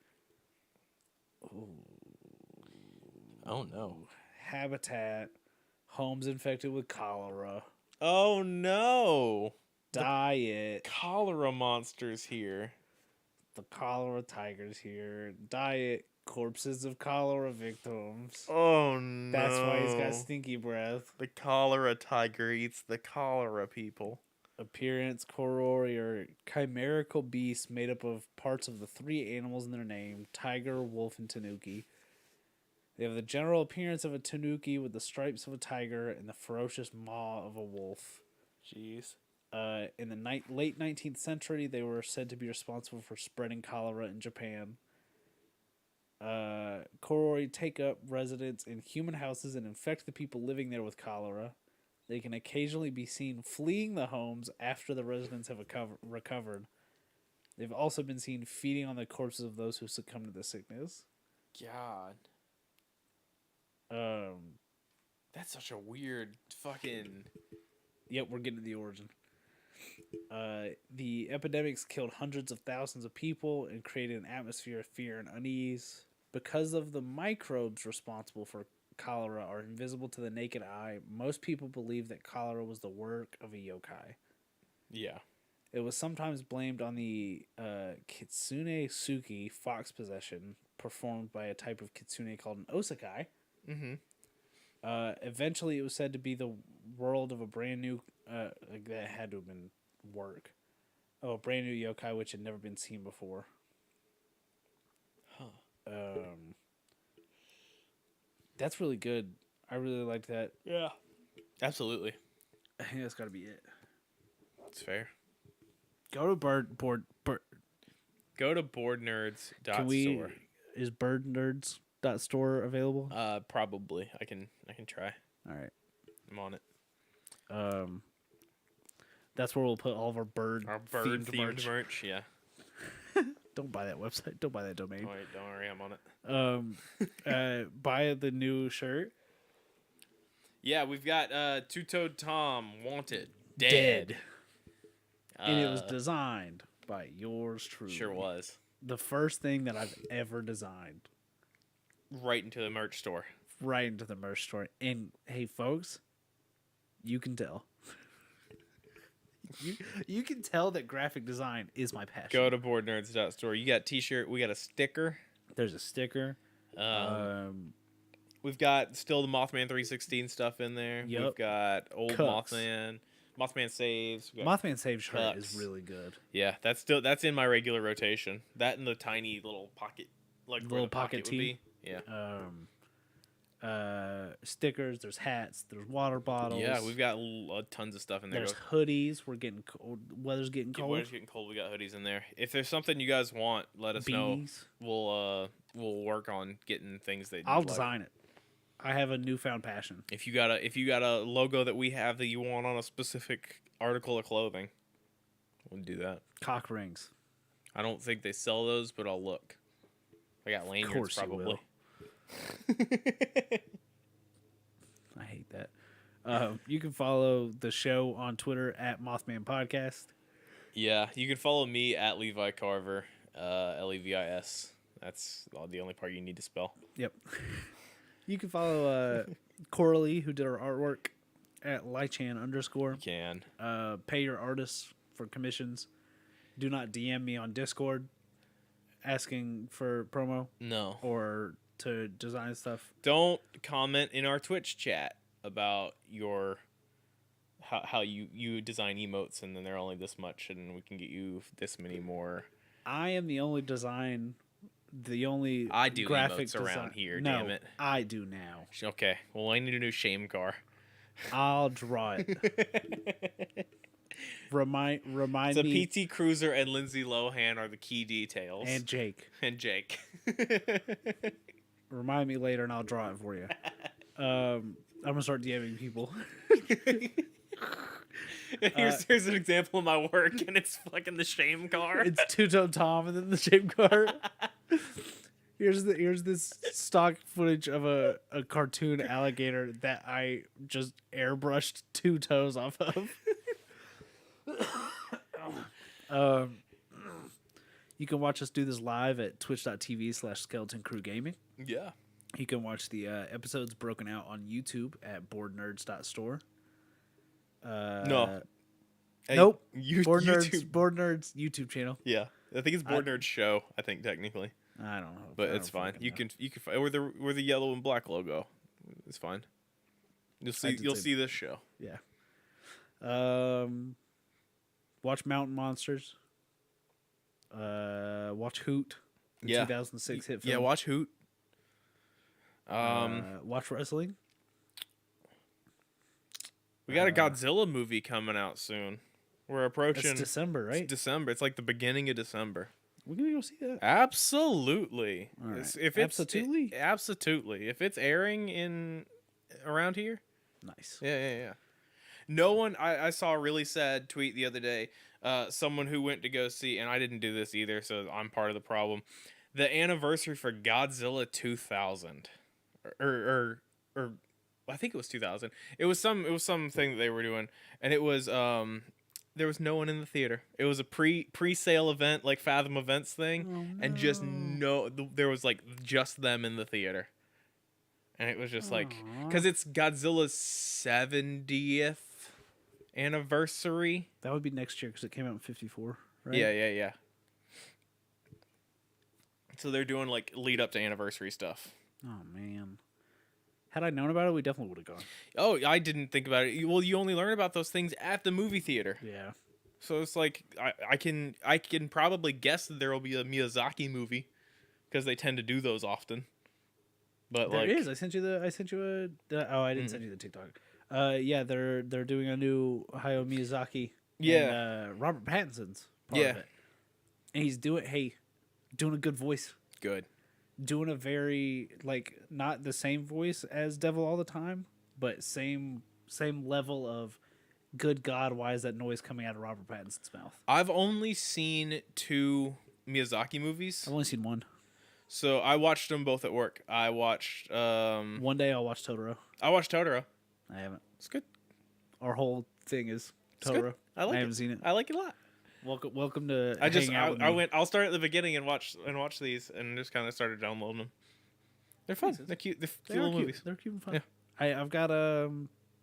Oh no. Habitat, homes infected with cholera. Oh no. Diet, Cholera monsters here. the cholera tigers here. Diet, corpses of cholera victims. Oh no. That's why he's got stinky breath. The cholera tiger eats the cholera people. Appearance, Korori are chimerical beasts made up of parts of the three animals in their name, tiger, wolf, and tanuki. They have the general appearance of a tanuki with the stripes of a tiger and the ferocious maw of a wolf. Jeez. In the late 19th century, they were said to be responsible for spreading cholera in Japan. Korori take up residence in human houses and infect the people living there with cholera. They can occasionally be seen fleeing the homes after the residents have recovered. They've also been seen feeding on the corpses of those who succumbed to the sickness. God. That's such a weird fucking... Yep, we're getting to the origin. The epidemics killed hundreds of thousands of people and created an atmosphere of fear and unease. Because of the microbes responsible for cholera are invisible to the naked eye, most people believe that cholera was the work of a yokai. Yeah. It was sometimes blamed on the kitsune suki, fox possession, performed by a type of kitsune called an osakai. Mm-hmm. Eventually, it was said to be the world of a brand new... that had to have been work. Of a brand new yokai which had never been seen before. Huh. That's really good. I really liked that. Yeah. Absolutely. I think that's got to be it. It's fair. Go to Go to boardnerds.store. Can we? Is birdnerds.store available? Probably. I can try. All right. I'm on it. That's where we'll put all of our bird themed merch. Yeah. Don't buy that website. Don't buy that domain. Oh, wait, don't worry, I'm on it. Buy the new shirt. Yeah, we've got Two-Toed Tom, Wanted, Dead. And it was designed by yours truly. Sure was. The first thing that I've ever designed. Right into the merch store. Right into the merch store. And hey, folks, you can tell. You can tell that graphic design is my passion. Go to boardnerds.store. You got t-shirt. We got a sticker. There's a sticker. We've got still the Mothman 316 stuff in there. Yep. We've got old Cucks. Mothman Saves. We got Mothman Save shirt Cucks. is really good. Yeah, that's in my regular rotation. That and the tiny little pocket, like where Little the pocket pocket would tee. be. Yeah. Stickers. There's hats. There's water bottles. Yeah, we've got tons of stuff in there. There's hoodies. We're getting cold. Weather's getting cold. Weather's getting cold. We got hoodies in there. If there's something you guys want, let us know. Beanies. We'll work on getting things that I'll design it. I have a newfound passion. If you got a logo that we have that you want on a specific article of clothing, we'll do that. Cock rings. I don't think they sell those, but I'll look. I got lanyards, course you probably. will. I hate that. You can follow the show on Twitter at Mothman Podcast. Yeah, you can follow me at Levi Carver, Levis. That's the only part you need to spell. Yep. You can follow Coralie, who did our artwork, at Lychan_. You can. Pay your artists for commissions. Do not DM me on Discord asking for promo No. or to design stuff. Don't comment in our Twitch chat about your how you design emotes and then they're only this much and we can get you this many more. I am the only I do graphic emotes around here, no, damn it. I do now. Okay, well I need a new shame car. I'll draw it. Remind So me. PT Cruiser and Lindsay Lohan are the key details. And Jake. And Jake. Remind me later and I'll draw it for you. I'm gonna start DMing people. Here's an example of my work, and it's fucking the shame car. It's Two-Tone Tom and then the shape card. Here's this stock footage of a cartoon alligator that I just airbrushed 2 toes off of. You can watch us do this live at twitch.tv/Skeleton Crew Gaming. Yeah. You can watch the episodes broken out on YouTube at boardnerds.store. No. Nope. Board Board Nerds YouTube channel. Yeah, I think it's Board Nerds Show. I think technically, I don't know, but it's fine. You can we're the yellow and black logo. It's fine. You'll see this show. Yeah. Watch Mountain Monsters. Watch Hoot. The 2006 hit film. Yeah, watch Hoot. Watch wrestling. We got a Godzilla movie coming out soon. We're approaching. It's December, right? It's December. It's like the beginning of December. We're gonna go see that. Absolutely. All right. Absolutely. Absolutely. If it's airing around here. Nice. Yeah. No one. I saw a really sad tweet the other day. Someone who went to go see, and I didn't do this either, so I'm part of the problem. The anniversary for Godzilla 2000, or I think it was 2000. It was something that they were doing, and it was there was no one in the theater. It was a pre-sale event, like Fathom Events thing, and just there was like just them in the theater, And it was just like, Aw. because it's Godzilla's 70th anniversary. That would be next year because it came out in 54, right? Yeah. So they're doing like lead up to anniversary stuff. Oh, man. Had I known about it, we definitely would have gone. Oh, I didn't think about it. Well, you only learn about those things at the movie theater. Yeah. So it's like I can probably guess that there will be a Miyazaki movie because they tend to do those often. But There like, is. I sent you I didn't send you the TikTok. Yeah, they're doing a new Hayao Miyazaki. Yeah. And, Robert Pattinson's part of it. And he's doing a good voice. good. Doing a very like not the same voice as Devil All the Time, but same level of good God, why is that noise coming out of Robert Pattinson's mouth? I've only seen 2 Miyazaki movies. I've only seen one. So I watched them both at work. I watched One day I'll watch Totoro. Totoro. I haven't. It's good. Our whole thing is It's good. Totoro. I like it. haven't seen it. I like it a lot. Welcome to. I went. I'll start at the beginning and watch these, and just kind of started downloading them. They're fun. Jesus. They're cute. They're They cute are little cute. movies. They're cute and fun. Yeah. I've got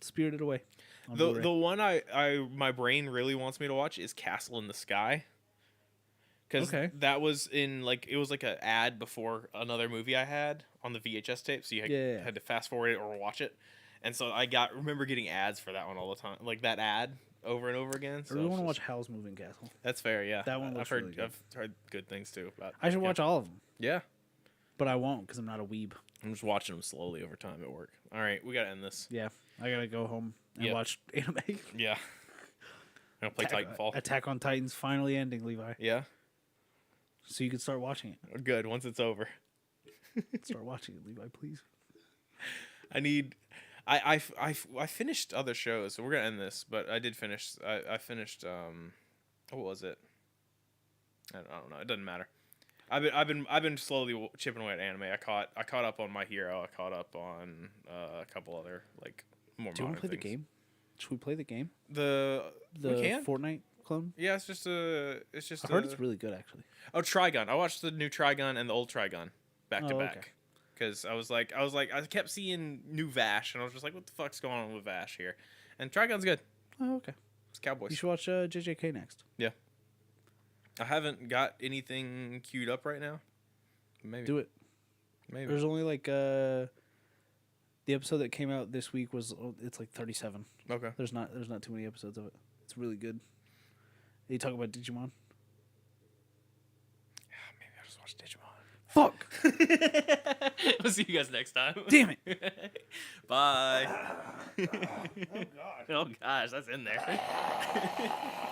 Spirited Away. On The Blu-ray. one I my brain really wants me to watch is Castle in the Sky. Because that was in like it was like an ad before another movie I had on the VHS tape, so you had to fast forward it or watch it. And so I remember getting ads for that one all the time, like that ad over and over again. So I really want to watch Howl's Moving Castle. That's fair, yeah. That one looks really good. I've heard good things too about. I should watch all of them, Yeah, but I won't because I'm not a weeb. I'm just watching them slowly over time at work. All right, we gotta end this. Yeah, I gotta go home and Yep. watch anime. Yeah, I'm gonna play Titanfall. Attack on Titan's finally ending, Levi. Yeah, So you can start watching it. good. Once it's over, Start watching it, Levi, please. I need. I finished other shows, so we're gonna end this. But I did finish. I finished. What was it? I don't know. It doesn't matter. I've been slowly chipping away at anime. I caught up on My Hero. I caught up on a couple other like more. Do you want modern to play the things. game? Should we play the game? The we can. Fortnite clone? Yeah, it's just a. I heard it's really good, actually. Oh, Trigun. I watched the new Trigun and the old Trigun back to back. Okay. Because I kept seeing new Vash, and I was just like, what the fuck's going on with Vash here? And Trigun's good. Oh, okay. It's Cowboys. You should watch JJK next. Yeah. I haven't got anything queued up right now. Maybe. Do it. Maybe. There's only like the episode that came out this week it's like 37. Okay. There's not too many episodes of it. It's really good. You talk about Digimon? Maybe I'll just watch Digimon. Fuck! We'll see you guys next time. Damn it! Bye. Oh gosh, that's in there.